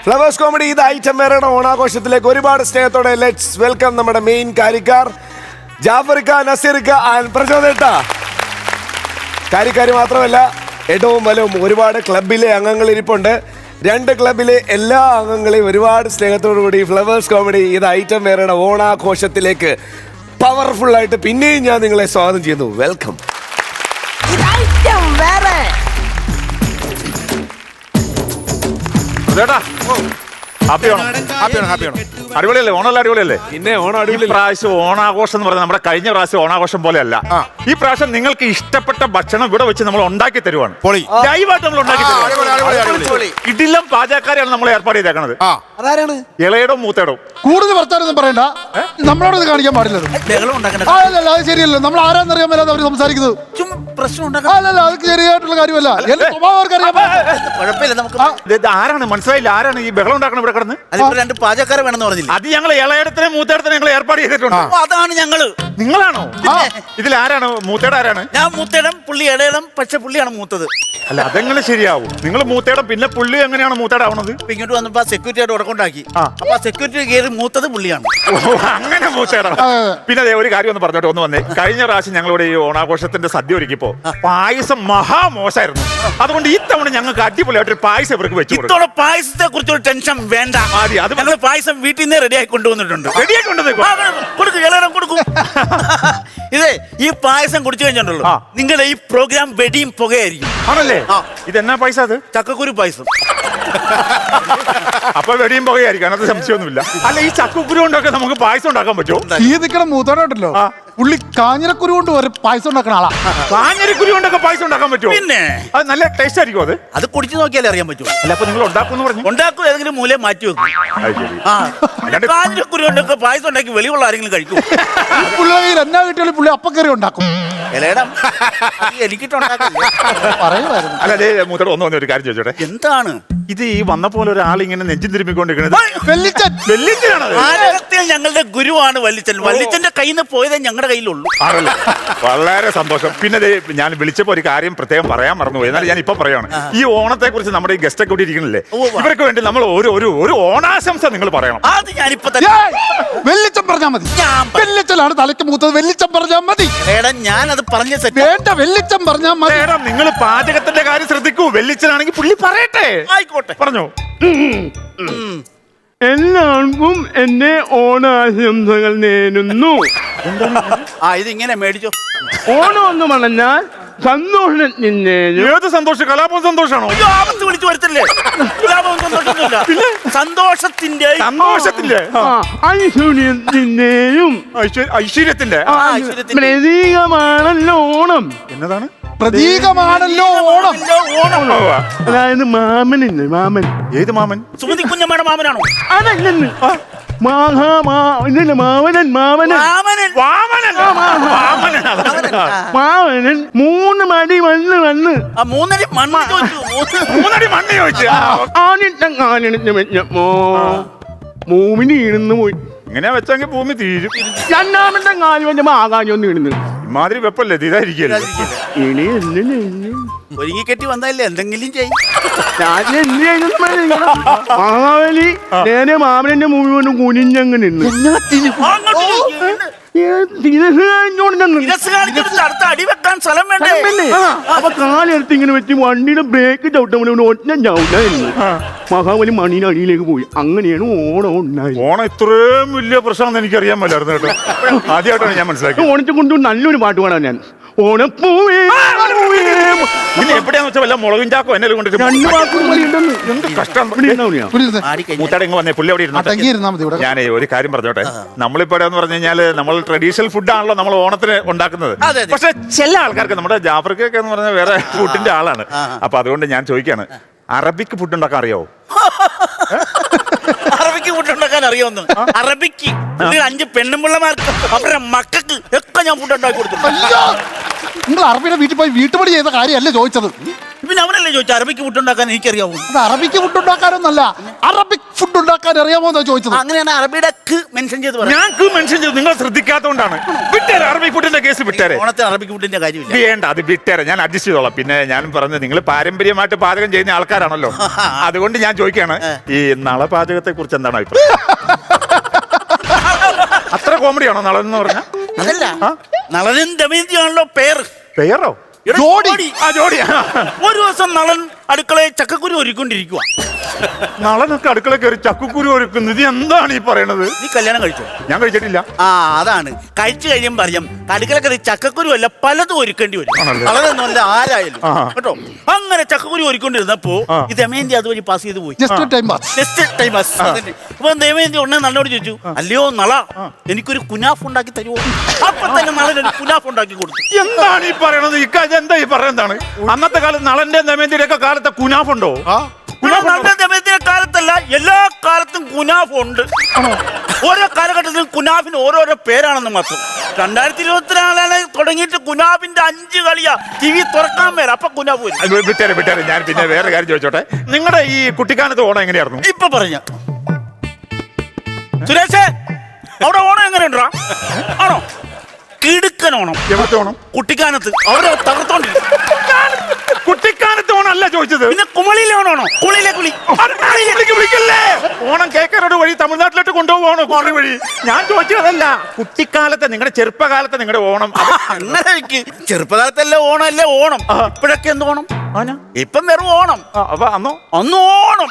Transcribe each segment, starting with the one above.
Flowers comedy ഇത് item വേറെ ഓണാഘോഷത്തിലേക്ക് ഒരുപാട് സ്നേഹത്തോടെ ലെറ്റ്സ് വെൽക്കം നമ്മുടെ മെയിൻ കാര്യക്കാർ ജാഫറിക്ക, നസീറിക്ക ആൻഡ് പ്രചോദേട്ട. കാര്യക്കാർ മാത്രമല്ല എടവും വലവും ഒരുപാട് ക്ലബിലെ അംഗങ്ങൾ ഇരിപ്പുണ്ട്. 2 ക്ലബിലെ എല്ലാ അംഗങ്ങളെയും ഒരുപാട് സ്നേഹത്തോടു കൂടി ഫ്ലവേഴ്സ് കോമഡി ഇത് ഐറ്റം വേറെ ഓണാഘോഷത്തിലേക്ക് പവർഫുൾ ആയിട്ട് പിന്നെയും ഞാൻ നിങ്ങളെ സ്വാഗതം ചെയ്യുന്നു. വെൽക്കം. അടിപൊളിയല്ലേ? ഓണമല്ല അടിപൊളിയല്ലേ? പിന്നെ ഓണം അടിപൊളി. പ്രാവശ്യം ഓണാഘോഷം എന്ന് പറയുന്നത് നമ്മുടെ കഴിഞ്ഞ പ്രാവശ്യം ഓണാഘോഷം പോലെയല്ല. ഈ പ്രാവശ്യം നിങ്ങൾക്ക് ഇഷ്ടപ്പെട്ട ഭക്ഷണം ഇവിടെ വെച്ച് നമ്മൾ ഉണ്ടാക്കി തരുവാണ്. ലൈവായിട്ട് നമ്മൾ ഉണ്ടാക്കി തരുവാണ്. ഇടിലം പാചകക്കാരെയാണ് നമ്മൾ ഏർപ്പാട് ചെയ്തേക്കണത്. അതാരാണ്? ഇളയടവും മൂത്തേടവും. കൂടുതൽ വർത്താനൊന്നും പറയണ്ട, നമ്മളോട് കാണിക്കാൻ പാടില്ല. അല്ലല്ല, അത് ശരിയല്ല. നമ്മൾ ആരാന്നറിയാൻ മേലാതെ അവർ സംസാരിക്കുന്നത്. അല്ലല്ല, അത് ശരിയായിട്ടുള്ള കാര്യമല്ല. എന്റെ സ്വഭാവം അവർക്കറിയാം. ആരാണ് മനസ്സിലായില്ല? ആരാണ് ഈ ബഹളം ഉണ്ടാക്കണം ഇവിടെ കിടന്ന്? 2 പാചകക്കാരെ വേണമെന്ന് പറഞ്ഞില്ല. അത് ഞങ്ങൾ ഇളയടത്തിനെ മൂത്തേടത്തിനെ ഞങ്ങൾ ഏർപ്പാട് ചെയ്തിട്ടുണ്ട്. അതാണ് ഞങ്ങള്. നിങ്ങളാണോ ഇതിൽ? ആരാണ് മൂത്തേട? ആരാണ്? ഞാൻ മൂത്തേടം, പുള്ളി ഇടയിടം. പക്ഷെ പുള്ളിയാണ് മൂത്തത്. അല്ല, അതെങ്ങനെ ശരിയാവും? നിങ്ങൾ മൂത്തേടം പിന്നെ പുള്ളി എങ്ങനെയാണ് മൂത്തേടാവണത്? ഇങ്ങോട്ട് വന്നപ്പോ സെക്യൂരിറ്റി ആയിട്ട് ഉടക്കൊണ്ടാക്കി. അപ്പൊ സെക്യൂരിറ്റി കയറി മൂത്തത് പുള്ളിയാണ്. അങ്ങനെ മൂത്തേടം. പിന്നെ അതേ ഒരു കാര്യം ഒന്ന് പറഞ്ഞോട്ടെ, ഒന്ന് വന്നേ. കഴിഞ്ഞ പ്രാവശ്യം ഞങ്ങളിവിടെ ഈ ഓണാഘോഷത്തിന്റെ സദ്യ ഒരുക്കിപ്പോ പായസം മഹാമോശമായിരുന്നു. അതുകൊണ്ട് ഇത്തവണ ഞങ്ങൾക്ക് അടിപൊളിയായിട്ട് ഒരു പായസം ഇവർക്ക് വെച്ചു. ഇത്തവണ പായസത്തെ കുറിച്ചൊരു ടെൻഷൻ വേണ്ട. ഞങ്ങൾ പായസം വീട്ടിൽ നിന്ന് റെഡിയായി കൊണ്ടുവന്നിട്ടുണ്ട്. റെഡിയായി കൊടുക്കും, ഇളയടം കൊടുക്കും. ഇതേ ഈ പായസം കുടിച്ചു കഴിഞ്ഞിട്ടുണ്ടല്ലോ, നിങ്ങളുടെ ഈ പ്രോഗ്രാം വെടിയും പുകയായിരിക്കും. ആണല്ലേ? ഇതെന്നാ പായസം? അത് ചക്കക്കുരു പായസം. അപ്പൊ വെടിയും പുകയായിരിക്കും, അതിനകത്ത് സംശയമൊന്നുമില്ല. അല്ല, ഈ ചക്കക്കുരു കൊണ്ടൊക്കെ നമുക്ക് പായസം ഉണ്ടാക്കാൻ പറ്റുമോ? ഈ നിൽക്കണ മൂത്തോണ്ടല്ലോ, പുള്ളി കാഞ്ഞിരക്കുരു കൊണ്ട് ഒരു പായസം ഉണ്ടാക്കണ ആളാ. കാഞ്ഞിരക്കുരു കൊണ്ടൊക്കെ പായസം ഉണ്ടാക്കാൻ പറ്റുമോ? പിന്നെ അത് നല്ല ടേസ്റ്റ് ആയിരിക്കും. അത് കുടിച്ചു നോക്കിയാലേ അറിയാൻ പറ്റുമോ. അല്ല, അപ്പൊ നിങ്ങൾ ഉണ്ടാക്കും പറഞ്ഞു? ഉണ്ടാക്കും, ഏതെങ്കിലും മൂലം മാറ്റി വെക്കും. കാഞ്ഞിരക്കുരു കൊണ്ടൊക്കെ പായസം ഉണ്ടാക്കി വെളിയുള്ള ആരെങ്കിലും കഴിക്കും? പുള്ളിയിൽ എന്നാ കിട്ടിയാലും പുള്ളി അപ്പക്കറി ഉണ്ടാക്കും. പറയുമായിരുന്നു. അല്ല, അതേ മൂത്തോട് ഒന്ന് ഒരു കാര്യം ചോദിച്ചോട്ടെ. എന്താണ് ഇത്? ഈ വന്ന പോലെ ഒരാൾ ഇങ്ങനെ നെഞ്ചും തിരുമ്മിക്കൊണ്ടിരിക്കുന്നത് ഞങ്ങളുടെ ഗുരുവാണ് വല്ലിച്ചൻ. വല്ലിച്ചന്റെ കയ്യിൽ നിന്ന് പോയതേ ഞങ്ങളുടെ കയ്യിലുള്ളൂ. ആണല്ലോ, വളരെ സന്തോഷം. പിന്നെ ഞാൻ വിളിച്ചപ്പോ ഒരു കാര്യം പ്രത്യേകം പറയാൻ മറന്നുപോയി. എന്നാൽ ഞാൻ ഇപ്പൊ പറയാണ്. ഈ ഓണത്തെ കുറിച്ച് നമ്മുടെ ഈ ഗസ്റ്റ് ഒക്കെ കൂടി ഇരിക്കണില്ലേ, ഇവർക്ക് വേണ്ടി നമ്മൾ ഒരു ഓണാശംസ നിങ്ങൾ പറയണം. അത് ഞാനിപ്പോ തന്നെ വെല്ലിച്ചം പറഞ്ഞാൽ മതി. വെല്ലിച്ചലാണ് തലയ്ക്ക് മൂത്തത്. വെല്ലിച്ചം പറഞ്ഞാൽ മതി. ഞാനത് പറഞ്ഞ വേണ്ട, വെല്ലിച്ചം പറഞ്ഞാൽ മതി. നിങ്ങൾ പാചകത്തിന്റെ കാര്യം ശ്രദ്ധിക്കൂ. വെല്ലിച്ചനാണെങ്കിൽ പുള്ളി പറയട്ടെ. ആയിക്കോട്ടെ, പറഞ്ഞോ. എല്ലാവർക്കും എന്റെ ഓണാശംസകൾ നേരുന്നു. ഇതിങ്ങനെ മേടിച്ചോ. ഓണം എന്ന് പറഞ്ഞാൽ സന്തോഷത്തിന്റെയും. ഏത് സന്തോഷം? കലാപം സന്തോഷാണോ? ആപത്ത് വിളിച്ചു വരുത്തല്ലേ. സന്തോഷത്തിന്റെ ഐശ്വര്യത്തിന്റെയും ഐശ്വര്യത്തിന്റെ പ്രതീകമാണല്ലോ ഓണം. എന്നതാണ് പ്രതീകമാണല്ലോ ഓണം? അതായത് മാമനില്ലേ, മാമൻ. ഏത് മാമൻ? സുമതി കുഞ്ഞമ്മയുടെ മാമനാണോ? അതല്ലെന്ന് മാമനൻ 3 മടി വന്ന് 3 മൂന്നടി മണ്ണ് ചോദിച്ചു. ആദ്യത്തെ കാലെടുത്ത് വെച്ചപ്പോ ഭൂമിന് ഇരുന്ന് പോയി. ഇങ്ങനെ വെച്ചെങ്കിൽ ഭൂമി തീരും. 2ാമത്തെ കാല് വെച്ചപ്പോ ആകാശം ഒന്ന് ഇടുന്നു. ഇമാതിരി വെപ്പല്ലേ, ഇതായിരിക്കും. ഇനി എന്തിനു ഒരുങ്ങി കെട്ടി വന്നല്ലേ, എന്തെങ്കിലും ചെയ്യും. മഹാബലി നേരെ മാമനെ മുഴുവനും കുനിഞ്ഞങ്ങ് നിന്ന് അടി വെക്കാൻ സ്ഥലം വേണ്ടേ? അപ്പൊ കാലെടുത്ത് ഇങ്ങനെ വെച്ച് വണ്ടിയുടെ ബ്രേക്ക് ചവിട്ടുമ്പോൾ ഒറ്റ ചവിട്ടായിരുന്നു. മഹാബലി മണിയുടെ അടിയിലേക്ക് പോയി. അങ്ങനെയാണ് ഓണം ഉണ്ടായത്. ഓണം ഇത്രയും വലിയ പ്രശ്നം എനിക്കറിയാൻ പറ്റായിരുന്നു കേട്ടോ. ആദ്യമായിട്ടാണ് ഞാൻ മനസ്സിലാക്കി. ഓണത്തെ കൊണ്ട് നല്ലൊരു പാട്ട് പാടാൻ ഞാൻ. ഓണപ്പൂവേ പിന്നെ എവിടെയാന്ന് വെച്ചാൽ വല്ല മുളകും ചാക്കോ എന്നെ കൊണ്ടിട്ട് 2 വാക്കും എന്ത് കഷ്ടം. മൂത്താടെ ഇങ്ങ് വന്നേ, പുള്ളി അവിടെ ഇരുന്നു. ഞാനേ ഒരു കാര്യം പറഞ്ഞോട്ടെ. നമ്മളിപ്പോ എന്ന് പറഞ്ഞു കഴിഞ്ഞാല് നമ്മൾ ട്രഡീഷണൽ ഫുഡാണല്ലോ നമ്മൾ ഓണത്തിന് ഉണ്ടാക്കുന്നത്. പക്ഷെ ചില ആൾക്കാർക്ക്, നമ്മുടെ ജാഫർക്കൊക്കെ എന്ന് പറഞ്ഞാൽ വേറെ ഫുഡിന്റെ ആളാണ്. അപ്പൊ അതുകൊണ്ട് ഞാൻ ചോദിക്കാണ്, അറബിക്ക് ഫുഡ് ഉണ്ടാക്കാൻ അറിയാവോ? അറബിക്ക് ഫുഡ് ഉണ്ടാക്കാൻ അറിയാവുന്നു. അറബിക്ക് 5 പെണ്ണുമ്പിള്ളമാർക്ക് അവരുടെ മക്കൾക്ക് ഒക്കെ ഞാൻ ഫുഡ് ഉണ്ടാക്കി കൊടുത്തു. നിങ്ങൾ അറബിയുടെ വീട്ടിൽ പോയി വീട്ടുപടി ചെയ്ത കാര്യമല്ല ചോദിച്ചത്. പിന്നെ അവനല്ലേ ചോദിച്ചു അറബിക്ക് ഫുഡ് ഉണ്ടാക്കാൻ എനിക്കറിയാവൂ. അത് അറബിക്ക് ഫുഡ് ഉണ്ടാക്കാനൊന്നല്ല, അറബിക് ഫുഡ് ഉണ്ടാക്കാൻ അറിയാമോ എന്നാ ചോദിച്ചത്. അങ്ങനെയാണ് അറബിയുടെ മെൻഷൻ ചെയ്ത് പറയാം. ഞാൻ മെൻഷൻ ചെയ്തു, നിങ്ങൾ ശ്രദ്ധിക്കാത്തതുകൊണ്ടാണ്. വിട്ടേരെ, അറബിക് ഫുഡിന്റെ കേസ് വിട്ടേരെ. ഓണത്തിന് അറബിക് ഫുഡിന്റെ കാര്യമില്ല. വേണ്ട, അത് വിട്ടേരെ, ഞാൻ അഡ്ജസ്റ്റ് ചെയ്തോളാം. പിന്നെ ഞാൻ പറഞ്ഞത് നിങ്ങൾ പാരമ്പര്യമായിട്ട് പാചകം ചെയ്യുന്ന ആൾക്കാരാണല്ലോ, അതുകൊണ്ട് ഞാൻ ചോദിക്കാണ്, ഈ നളപാചകത്തെ കുറിച്ച് എന്താണ് അഭിപ്രായം? അത്ര കോമഡിയാണോ നളൻ എന്ന് പറഞ്ഞ? അതല്ല, നളനും ദമയന്തിയാണല്ലോ പേര്. പേരോ? ജോഡി. ജോഡി. ഒരു ദിവസം നളൻ അടുക്കളയിൽ ചക്കക്കുരു ഒരുക്കൊണ്ടിരിക്കുക. നളനൊക്കെ അടുക്കള കയറി ചക്കുക്കുരു ഒരുക്കുന്നത്, ഇത് എന്താണ് ഈ പറയണത്? നീ കല്യാണം കഴിച്ചോ? ഞാൻ കഴിച്ചിട്ടില്ല. അതാണ്, കഴിച്ചു കഴിയുമ്പോൾ അറിയാം അടുക്കള കയറി ചക്കക്കുരു അല്ല പലതും ഒരുക്കേണ്ടി വരും. ആണല്ലേ? നളനൊന്നുമല്ല, ആരായാലും കേട്ടോ. അങ്ങനെ ചക്കക്കുരു ഒരുക്കൊണ്ടിരുന്നപ്പോ ഈ ദമയന്തി അതുവഴി പാസ് ചെയ്ത് പോയി. Just time pass. അപ്പൊ ദമയന്തി ഉടനെ നല്ലനോട് ചോദിച്ചു, അല്ലയോ നള, എനിക്കൊരു കുനാഫ് ഉണ്ടാക്കി തരുമോ? അപ്പൊ തന്നെ നളനൊരു കുനാഫ് ഉണ്ടാക്കി കൊടുത്തു. എന്താണ് ഈ പറയണത്? എന്താ ഈ പറയുന്നതാണ്? അന്നത്തെ കാലത്ത് നളന്റെ ദമയന്തിയുടെ ഒക്കെ കാലത്ത് കുനാഫുണ്ടോ? ദമയന്തിയുടെ കാലത്തല്ല, എല്ലാ കാലത്തും കുനാഫ് ഉണ്ട്. ഓരോ കാലഘട്ടത്തിലും കുനാഫിന് ഓരോരോ പേരാണെന്ന് മാത്രം. 2024 തുടങ്ങിയിട്ട് കുനാഫിന്റെ 5 കളിയാ. TV തുറക്കാൻ മേല, അപ്പൊ കുനാഫ് വരും. വിട്ടേരെ. ഞാൻ പിന്നെ വേറെ കാര്യം ചോദിച്ചോട്ടെ, നിങ്ങളുടെ ഈ കുട്ടിക്കാലത്ത് ഓണം എങ്ങനെയായിരുന്നു? ഇപ്പൊ പറഞ്ഞ സുരേഷേ, അവിടെ ഓണം എങ്ങനെയുണ്ടാ? ആണോ? കിടുക്കൻ ഓണം. എവിടുത്തെ ഓണം? കുട്ടിക്കാനത്ത് അവരെ തകർത്തോണ്ടിരിക്കും. കുട്ടിക്കാലത്ത് ഓണം അല്ല ചോദിച്ചത്, പിന്നെ കുമളിയിലെ ഓണമാണോ? കുളിയിലെ കുളി. വിളിക്കല്ലേ? ഓണം കേക്കരോട് വഴി തമിഴ്നാട്ടിലോട്ട് കൊണ്ടുപോകണോ? കുളി വഴി. ഞാൻ ചോദിച്ചതല്ല, കുട്ടിക്കാലത്തെ നിങ്ങളുടെ ചെറുപ്പകാലത്തെ നിങ്ങളുടെ ഓണം. അങ്ങനെ ചെറുപ്പകാലത്തല്ലേ ഓണം, അല്ലേ ഓണം. ഇപ്പോഴൊക്കെ എന്ത് ഓണം? ഇപ്പം വെറും ഓണം. അപ്പൊ അന്ന് ഓണം.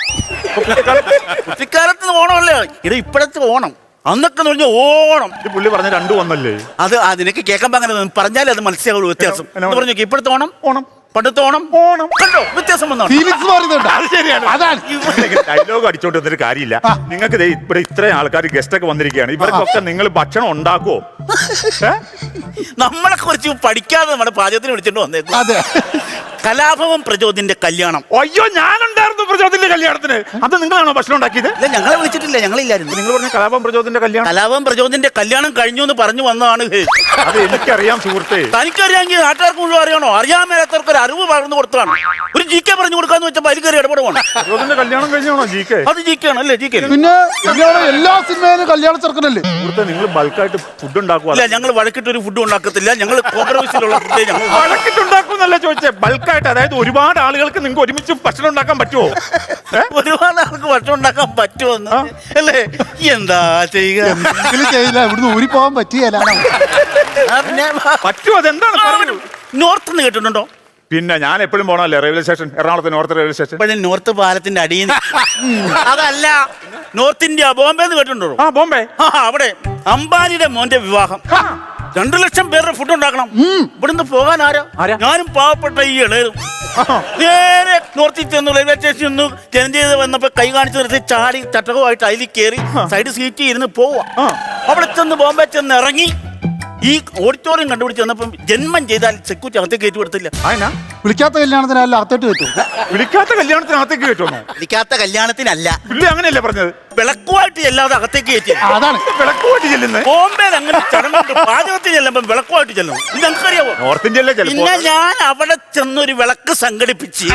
കുട്ടിക്കാലത്ത് ഓണമല്ലേ ഇത്, ഇപ്പോഴത്തെ ഓണം. അന്നൊക്കെ എന്ന് പറഞ്ഞാൽ ഓണം. പുള്ളി പറഞ്ഞ 2 ഒന്നല്ലേ? അത് നിനക്ക് കേൾക്കാൻ അങ്ങനെ പറഞ്ഞാലേ അത് മനസ്സിലാവുള്ളൂ വ്യത്യാസം. പറഞ്ഞു ഇപ്പോഴത്തെ ഓണം പണ്ടത്തെ ഓണം കണ്ടോ വ്യത്യാസം വന്നോ? അത് ശരിയാണ്. ഡയലോഗ് അടിച്ചോണ്ടിരുന്നൊരു കാര്യമില്ല. നിങ്ങൾക്ക് ഇവിടെ ഇത്രയും ആൾക്കാർ ഗസ്റ്റ് ഒക്കെ വന്നിരിക്കുകയാണ്, ഇവർക്കൊക്കെ നിങ്ങൾ ഭക്ഷണം ഉണ്ടാക്കുവോ? നമ്മളെ കുറിച്ച് പഠിക്കാതെ നമ്മുടെ പാചകത്തിന് വിളിച്ചിട്ട് വന്നേക്കും. കലാഭവൻ പ്രചോദിന്റെ കല്യാണം. അയ്യോ, ഞാനുണ്ടായിരുന്നു പ്രചോദിന്റെ കല്യാണത്തിന്. അത് നിങ്ങളാണോ ഭക്ഷണം ഉണ്ടാക്കിയത്? ഇല്ല, ഞങ്ങളെ വിളിച്ചിട്ടില്ല, ഞങ്ങളില്ലായിരുന്നു. നിങ്ങൾ പറഞ്ഞ കലാഭവൻ പ്രചോദിന്റെ കല്യാണം? കലാഭവൻ പ്രചോദിന്റെ കല്യാണം കഴിഞ്ഞു എന്ന് പറഞ്ഞു വന്നതാണ്. അത് എനിക്കറിയാം സുഹൃത്തെ. തനിക്കറിയാമെങ്കിൽ നാട്ടുകാർക്ക് മുഴുവൻ അറിയണോ? അറിയാൻ മേലാത്തവർക്ക് ഒരു അറിവ് പകർന്നു കൊടുത്തതാണ്. ഒരു GK പറഞ്ഞു കൊടുക്കാന്ന് വെച്ചാൽ അതിൽ കയറി ഇടപെടുവാണ്. പ്രചോദിന്റെ കല്യാണം കഴിഞ്ഞാണോ GK? അത് GK ആണ് അല്ലേ? GK പിന്നെ എല്ലാ സിനിമയിലും കല്യാണ ചെറുക്കനല്ലേ? സുഹൃത്തെ, നിങ്ങൾ ബൾക്കായിട്ട് ഫുഡ് ഉണ്ടാക്കുക? ഇല്ല, ഞങ്ങൾ വഴക്കിട്ട് ഒരു ഫുഡ് ഉണ്ടാക്കത്തില്ല. ഞങ്ങൾ കോംപ്രമൈസിലുള്ള ഫുഡ് ഞങ്ങൾ വഴക്കിട്ടുണ്ടാക്കുന്നല്ല ചോദിച്ചേ, ബൾക്കായിട്ട്. അതായത് ഒരുപാട് ആളുകൾക്ക് നിങ്ങൾക്ക് ഒരുമിച്ച് ഭക്ഷണം ഉണ്ടാക്കാൻ പറ്റുമോ? ഒരുപാട് ആൾക്ക് ഭക്ഷണം ഉണ്ടാക്കാൻ പറ്റുമെന്ന് അല്ലേ? എന്താ ചെയ്യുക? ഇവിടുന്ന് ഊരി പോകാൻ പറ്റിയല്ല. പറ്റുമോ? അതെന്താണ്? നോർത്ത് എന്ന് കേട്ടിട്ടുണ്ടോ? പിന്നെ ഞാൻ എപ്പോഴും പോകണല്ലേ റെയിൽവേ സ്റ്റേഷൻ, എറണാകുളത്ത് നോർത്ത് റെയിൽവേ സ്റ്റേഷൻ. ഇപ്പോഴും നോർത്ത് പാലത്തിന്റെ അടിയിൽ. അതല്ല, നോർത്ത് ഇന്ത്യ ബോംബെ എന്ന് കേട്ടിട്ടുണ്ടോ? ബോംബെ. അവിടെ അംബാനിയുടെ മോന്റെ വിവാഹം. 2 ലക്ഷം പേരുടെ ഫുഡ് ഉണ്ടാക്കണം. ഇവിടുന്ന് പോകാൻ ആരാ? ഞാനും പാവപ്പെട്ട ഈ ഇളയതും നേരെ നോർത്തിൽ ചെന്നു. റെയിൽവേ സ്റ്റേഷനിൽ നിന്ന് ജനം ചെയ്ത് വന്നപ്പോ കൈ കാണിച്ചു നിർത്തി ചാടി ചട്ടകമായിട്ട് അതിൽ കയറി സൈഡ് സീറ്റിൽ ഇരുന്ന് പോവാ. അവിടെ ചെന്ന് ബോംബെ ചെന്ന് ഇറങ്ങി ഈ ഓഡിറ്റോറിയം കണ്ടുപിടിച്ച് വന്നപ്പം ജന്മം ചെയ്താൽ സെക്യൂരിറ്റി അകത്തേക്ക് കയറ്റി കൊടുത്തില്ല. വിളിക്കാത്ത കല്യാണത്തിനല്ല അകത്തോട്ട് കയറ്റും. വിളിക്കാത്ത കല്യാണത്തിനകത്തേക്ക് കയറ്റുമോ? വിളിക്കാത്ത കല്യാണത്തിനല്ല, പുള്ളി അങ്ങനെയല്ലേ പറഞ്ഞത്? വിളക്കുമായിട്ട് ചെല്ലാതെ അകത്തേക്ക് കയറ്റി. അതാണ് വിളക്കുമായിട്ട് ചെല്ലുന്നത്. ബോംബെയിൽ അങ്ങനെ ചടങ്ങുണ്ട്. പാചകത്തിന് ചെല്ലുമ്പോ വിളക്കുമായിട്ട് ചെല്ലും. ഇത് നമുക്കറിയാവോ? നോർത്ത് ഇന്ത്യയിലെ പിന്നെ ഞാൻ അവിടെ ചെന്നൊരു വിളക്ക് സംഘടിപ്പിച്ച്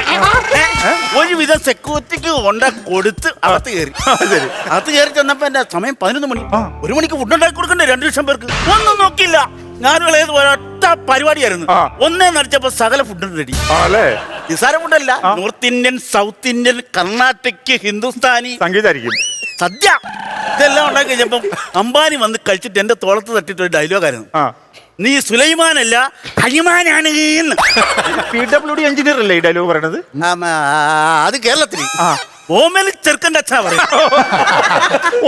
ഒരുവിധം സെക്യൂരിറ്റിക്ക് കൊടുത്ത് അകത്ത് കയറി. അകത്ത് കയറി ചെന്നപ്പോ എന്റെ സമയം 11 മണി. 1 മണിക്ക് ഫുഡ് ഉണ്ടാക്കി കൊടുക്കണ്ടേ 2 ലക്ഷം പേർക്ക്? ഒന്നും നോക്കില്ല. ഞാനും ഏത് ഒരൊറ്റ പരിപാടിയായിരുന്നു. ഒന്നേ നടിച്ചപ്പോ സകല ഫുഡും റെഡി. നിസാര ഫുഡല്ല, North Indian, South Indian, Karnataka, Hindustani സംഗീതമായിരിക്കും, സദ്യ, ഇതെല്ലാം ഉണ്ടാക്കി കഴിഞ്ഞപ്പം അംബാനി വന്ന് കഴിച്ചിട്ട് എന്റെ തോളത്ത് തട്ടിട്ട് ഒരു ഡയലോഗായിരുന്നു, നീ സുലൈമാനല്ല ഹനുമാനാണ്. PWD എഞ്ചിനീയർ അല്ലേ ഈ ഡയലോഗ് പറയണത്? അത് കേരളത്തിൽ ഓമേലി ചെറുക്കൻ്റെ അച്ഛാ പറയും.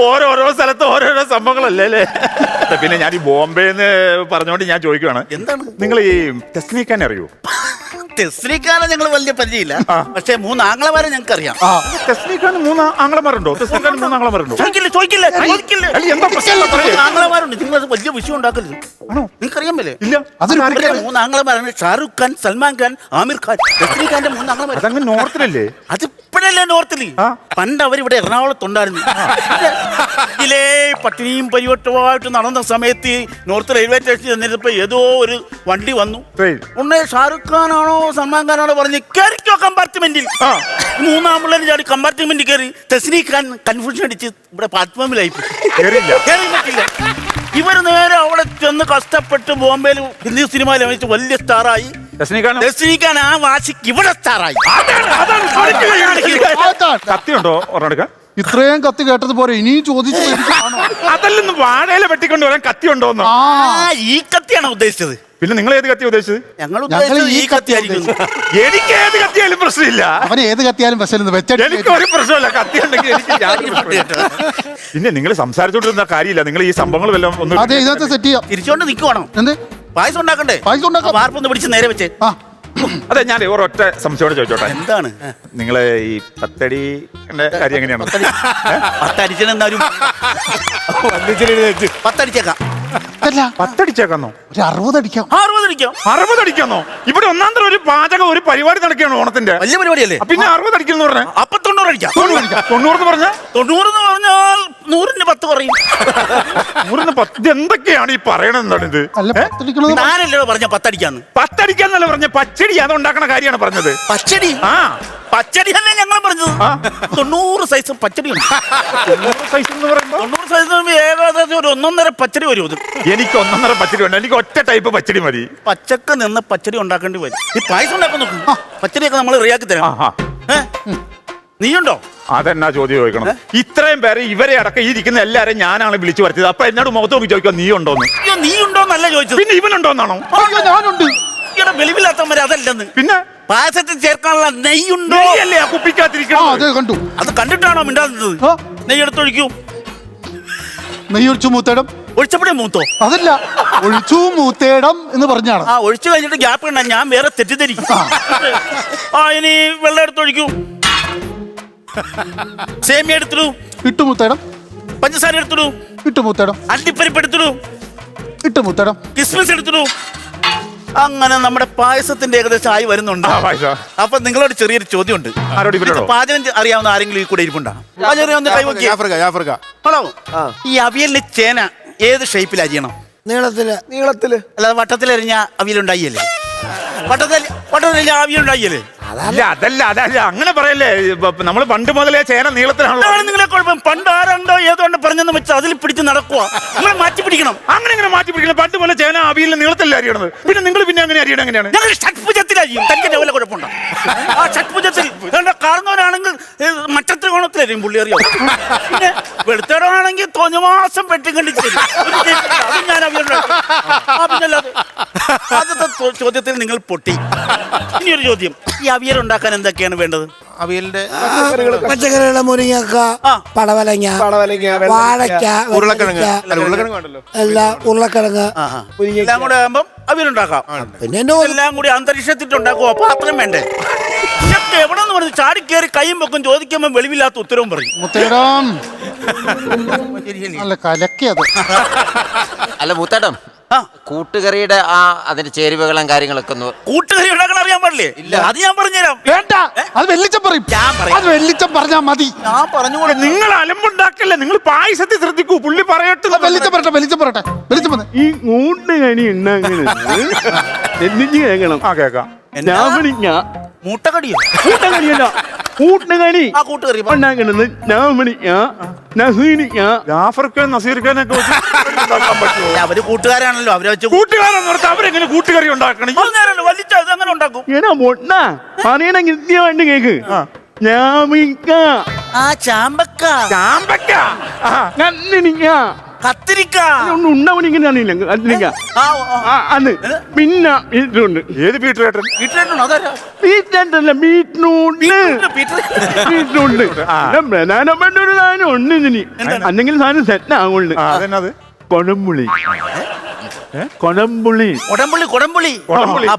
ഓരോരോ സ്ഥലത്ത് ഓരോരോ സംഭവങ്ങളല്ലേ അല്ലേ? പിന്നെ ഞാൻ ഈ ബോംബെന്ന് പറഞ്ഞോണ്ട് ഞാൻ ചോദിക്കുവാണ്, എന്താണ് നിങ്ങൾ ഈ തെസ്നിക്കാൻ അറിയോ? തെസ്നിക്കാനെ ഞങ്ങൾ വലിയ പരിചയമില്ല, പക്ഷെ 3 ആംഗ്ലമാരെ ഞങ്ങൾക്ക് അറിയാം. തെസ്നിക്കാന് 3 ആംഗ്ലമാരുണ്ടോ? തെസ്നിക്കാന് 3 ആംഗ്ലമാരുണ്ടോ? ആംഗ്ലമാരുണ്ട്. നിങ്ങൾ വലിയ വിഷയം ഉണ്ടാക്കരുത്. നിങ്ങൾക്ക് അറിയാമല്ലേ? ഇല്ല. 3 ആംഗ്ലമാരാണ് ഷാറുഖ് ഖാൻ, സൽമാൻ ഖാൻ, ആമിർ ഖാൻ. തെസ്നിക്കാന്റെ 3 ആംഗ്ലമാർ. അതങ്ങ് നോർത്തിലല്ലേ? അത് ഇപ്പോഴല്ലേ നോർത്തില്. പണ്ട് അവരിവിടെ എറണാകുളത്തുണ്ടായിരുന്നു. ഇതിലേ പട്ടിണിയും പരിവട്ടമായിട്ട് നടന്ന സമയത്ത് നോർത്ത് റെയിൽവേ സ്റ്റേഷനിൽ ചെന്നിരുന്നപ്പോ ഏതോ ഒരു വണ്ടി വന്നു. Train. ഉടനെ ഷാറുഖ് ഖാനാണോ സൽമാൻ ഖാനാണോ പറഞ്ഞ് കയറിക്കോ കമ്പാർട്ട്മെന്റിൽ. മൂന്നാം പിള്ളേർ ചാടി കമ്പാർട്ട്മെന്റിൽ കയറി. തെസ്നി ഖാൻ കൺഫ്യൂഷൻ അടിച്ച് ഇവിടെ പ്ലാറ്റ്ഫോമിലായി പറ്റില്ല. ഇവർ നേരെ അവിടെ ചെന്ന് കഷ്ടപ്പെട്ട് ബോംബെയിൽ ഹിന്ദി സിനിമയിൽ അഭിനയിച്ച് വലിയ സ്റ്റാറായി. രജനീകാന്ത് ആ വാശിക്ക് ഇവിടെ സ്റ്റാറായി. കത്തിയുണ്ടോ ഒരെണ്ണം? ഇത്രയും കത്തി കേട്ടത് പോരെ ഇനിയും ചോദിച്ചു. അതല്ലെന്ന് വാഴയില വെട്ടിക്കൊണ്ട് വരാൻ കത്തി ഉണ്ടോന്ന്. ഈ കത്തിയാണോ ഉദ്ദേശിച്ചത്? പിന്നെ നിങ്ങൾ ഏത് കത്തി ഉദ്ദേശിച്ചത്? ഞങ്ങൾ ഉദ്ദേശിച്ചത് ഈ കത്തിയായിരിക്കും. എനിക്ക് ഏത് കത്തിയാലും പ്രശ്നമില്ല. അവന് ഏത് കത്തിയാലും പ്രശ്നം എനിക്ക് ഒരു പ്രശ്നമില്ല. കത്തി ഉണ്ടെങ്കിൽ എനിക്ക് പിന്നെ നിങ്ങൾ സംസാരിച്ചോണ്ടിരുന്ന കാര്യമില്ല. നിങ്ങൾ ഈ സംഭവങ്ങൾ വല്ലതും ഒന്ന് അതെ ഇതിനകത്ത് സെറ്റ് ചെയ്യാം. തിരിച്ചോണ്ട് നിൽക്കുവാണോ? എന്ത് പായസം ഉണ്ടാക്കണ്ടേ? പായസം ഉണ്ടാക്കാം. വാർപ്പൊന്ന് പിടിച്ച് നേരെ വെച്ചേ. അതെ, ഞാൻ ഒരൊറ്റ സംശയോടെ ചോദിച്ചോട്ടെ. എന്താണ് നിങ്ങള് ഈ പത്തടിന്റെ കാര്യം എങ്ങനെയാണ്? പത്തടിച്ചെന്നാലും പത്തടിച്ചേക്കാം. പത്തടിച്ചേക്കാന്നോ? ഒരു 60 അടിക്കാം. 60 അടിക്കാന്നോ? ഇവിടെ ഒന്നാം തരം ഒരു പാചകം ഒരു പരിപാടി നടക്കുകയാണ് ഓണത്തിന്റെ. വലിയ പരിപാടിയല്ലേ? പിന്നെ 60 അടിക്കുന്നു പറഞ്ഞേ. അപ്പൊ 90 അടിക്കാം. 90 പറഞ്ഞാൽ 90 100-ന് 10 കുറയും. 100-ന് 10 എന്തൊക്കെയാണ് ഈ പറയണത്? എന്താണ് ഇത്? ഞാനല്ലോ പറഞ്ഞ 10 അടിക്കാന്ന്. 10 അടിക്കാന്നല്ല പറഞ്ഞ, പച്ചടി അത് ഉണ്ടാക്കണ കാര്യമാണ് പറഞ്ഞത്. പച്ചടി? പച്ചടി തന്നെ ഞങ്ങൾ പറഞ്ഞത്. 90 സൈസ് പച്ചടി ഉണ്ട്. 90 സൈസ് എന്ന് പറയുമ്പോ 90 സൈസ് ഏകദേശം ഒരു 1.5 പച്ചടി വരും. എനിക്ക് 1.5 പച്ചടി ഉണ്ട്. എനിക്ക് ഒറ്റ ടൈപ്പ് പച്ചടി മതി. പച്ചക്ക് നിന്ന് പച്ചടി ഉണ്ടാക്കേണ്ടി വരും. ഈ പായസം ഉണ്ടാക്കാൻ നോക്കും. പച്ചടിയൊക്കെ നമ്മൾ റെഡിയാക്കി തരാം. നീയുണ്ടോ? അതെന്നാ ചോദ്യം ചോദിക്കണം. ഇത്രയും പേരെ ഇവരെ അടക്കം ഈ ഇരിക്കുന്ന എല്ലാരെയും ഞാനാണ് വിളിച്ചു വരുത്തിയത്. അപ്പൊ എന്നോട് മുഖത്ത് നോക്കി ചോദിക്കാം നീ ഉണ്ടോന്ന്. നീ ഉണ്ടോന്നല്ല ചോദിച്ചത്. പിന്നെ ഇവനുണ്ടോന്നാണോ? ഞാനുണ്ട്. ഇവിടെ വെളിവില്ലാത്തവരെ അതല്ലെന്ന്. പിന്നെ പായസത്തിൽ ചേർക്കാനുള്ള നെയ്യുണ്ടോ? അല്ലേ ആ കുപ്പിക്കാത്തിരിക്കണം. കണ്ടു. അത് കണ്ടിട്ടാണോ മിണ്ടാകുന്നത്? നെയ്യ് എടുത്തൊഴിക്കൂ. നെയ്യൊഴിച്ചു മൂത്തേടം. ഒഴിച്ചപ്പോഴേ മൂത്തോ? അതല്ല, ഒഴിച്ചു മൂത്തേടം എന്ന് പറഞ്ഞാണ്. ഒഴിച്ചു കഴിഞ്ഞിട്ട് ഗ്യാപ്പ് കണ്ടാ ഞാൻ വേറെ തെറ്റിദ്ധരിക്കും. ഇനി വെള്ളം എടുത്തൊഴിക്കൂ. സേമിയ എടുത്തിടൂ. ഇട്ടു മൂത്തേടം. പഞ്ചസാര എടുത്തിടൂ. ഇട്ടു മൂത്തേടം. അണ്ടിപ്പരിപ്പ് എടുത്തിടൂ. ഇട്ടു മൂത്തേടം. കിസ്മിസ് എടുത്തിടൂ. അങ്ങനെ നമ്മുടെ പായസത്തിന്റെ ഏകദേശം ആയി വരുന്നുണ്ട്. അപ്പൊ നിങ്ങളോട് ചെറിയൊരു ചോദ്യമുണ്ട്. പാചകം അറിയാവുന്ന ആരെങ്കിലും ഈ കൂടെ ഇരിപ്പുണ്ടോ? ഈ അവിയലിന് ചേന ഏത് ഷേപ്പിൽ അരിയണം? നീളത്തില് അല്ലാതെ വട്ടത്തിലരിഞ്ഞ അവിയലുണ്ടായില്ലേ? വട്ടത്തിൽ അവിയലുണ്ടായില്ലേ? അതല്ല അങ്ങനെ പറയല്ലേ. നമ്മൾ പണ്ട് മുതലേ ചേന നീളത്തിലാണല്ലോ. നിങ്ങളെ കുഴപ്പം. പണ്ട് ആരുണ്ടോ ഏതോണ്ട് പറഞ്ഞെന്ന് വെച്ചാൽ അതിൽ പിടിച്ച് നടക്കുക. നിങ്ങൾ മാറ്റി പിടിക്കണം. അങ്ങനെ മാറ്റി പിടിക്കണം. പണ്ട് പോലെ ചേന അവിയലിന് നീളത്തിലല്ല അരിയണത്. പിന്നെ നിങ്ങൾ പിന്നെ അങ്ങനെ അരിയണം എങ്ങനെയാണ്? ഞങ്ങൾ ഷഡ്ഭുജത്തിലരിയും. തനിക്ക് വല്ല കുഴപ്പമുണ്ടോ? ആ ഷഡ്ഭുജത്തിൽ കാണുന്നവരാണെങ്കിൽ മറ്റത്തിൽ കോണത്തിലരിയും. പുള്ളി അറിയോ? പിന്നെ വെളുത്തേടാണെങ്കിൽ തോന്നിമാസം വെട്ടിക്കണ്ടിച്ച് ഞാൻ അവിയലുണ്ടാക്കും. ആദ്യത്തെ ചോദ്യത്തിൽ നിങ്ങൾ പൊട്ടി. ഇനിയൊരു ചോദ്യം. ഈ അവിയൽ ഉണ്ടാക്കാൻ എന്തൊക്കെയാണ് വേണ്ടത്? അവിയലിന്റെ പച്ചക്കറികള് മുരിങ്ങക്ക, പടവലങ്ങ, വാഴയ്ക്ക, ഉരുളക്കിഴങ്ങ്, ഉരുളക്കിഴങ്ങ് എല്ലാം കൂടെ ആകുമ്പം അവിയലുണ്ടാക്കാം. പിന്നെ എല്ലാം കൂടി അന്തരീക്ഷത്തിൽ ഉണ്ടാക്കുവോ? പാത്രം വേണ്ടേ? ഇതൊക്കെ എവിടെ നിന്ന് പറഞ്ഞു ചാടി കയറി കയ്യും പൊക്കും ചോദിക്കുമ്പോൾ വെളിവില്ലാത്ത ഉത്തരവും പറയും. അല്ല മുത്തേട്ടം, കൂട്ടുകറിയുടെ അതിന്റെ ചേരുവകളും കാര്യങ്ങളൊക്കെ കൂട്ടുകറി ഉണ്ടാക്കാൻ അറിയാൻ പാടില്ലേ? അത് ഞാൻ പറഞ്ഞുതരാം. വേണ്ട, അത് വെല്ലിച്ചം പറയും. അത് വെല്ലിച്ചം പറഞ്ഞാ മതി. ഞാൻ പറഞ്ഞുകൂടെ. നിങ്ങൾ അലമ്പുണ്ടാക്കല്ലേ. നിങ്ങൾ പായസത്തിൽ ശ്രദ്ധിക്കൂ. പുള്ളി പറയട്ടെ. വെല്ലിച്ചം പറയട്ടെ. ഈ കൂട്ടുകണി ഉണ്ടാക്കണത് കേൾക്കണം. കേക്കാം. മൂട്ടക്കടിയോ? കൂട്ടുകണിയല്ല, കൂട്ടുകണി കൂട്ടുകറി ഉണ്ടാക്കണത് ജാഫർഖാൻ നസീർഖാനൊക്കെ അവര് കൂട്ടുകാരാണല്ലോ. അവരെ വെച്ച് കൂട്ടുകാരെന്ന് അവരെങ്ങനെ കൂട്ടുകറി ഉണ്ടാക്കണം? അങ്ങനെ ഉണ്ടാക്കും. ഏനാ പൊട്ട പറയണ കൃത്യമായിട്ട് കേക്ക്. കത്തിരിക്ക ഉണ്ടാവണിങ്ങനെ അറിയില്ല. കത്തിരിക്ക അന്ന് പിന്നെ ബീറ്റ്റൂട്ട്. ഏത് ബീറ്റ്റൂട്ട്? ബീറ്റ്റൂട്ടല്ല, ബീറ്റ്റൂട്ട് പ്രധാനപ്പെട്ട ഒരു സാധനം ഉണ്ട് ഇതിന്. അല്ലെങ്കിൽ സാധനം സെറ്റ് ആവുള്ളു. കൊടംപുളി.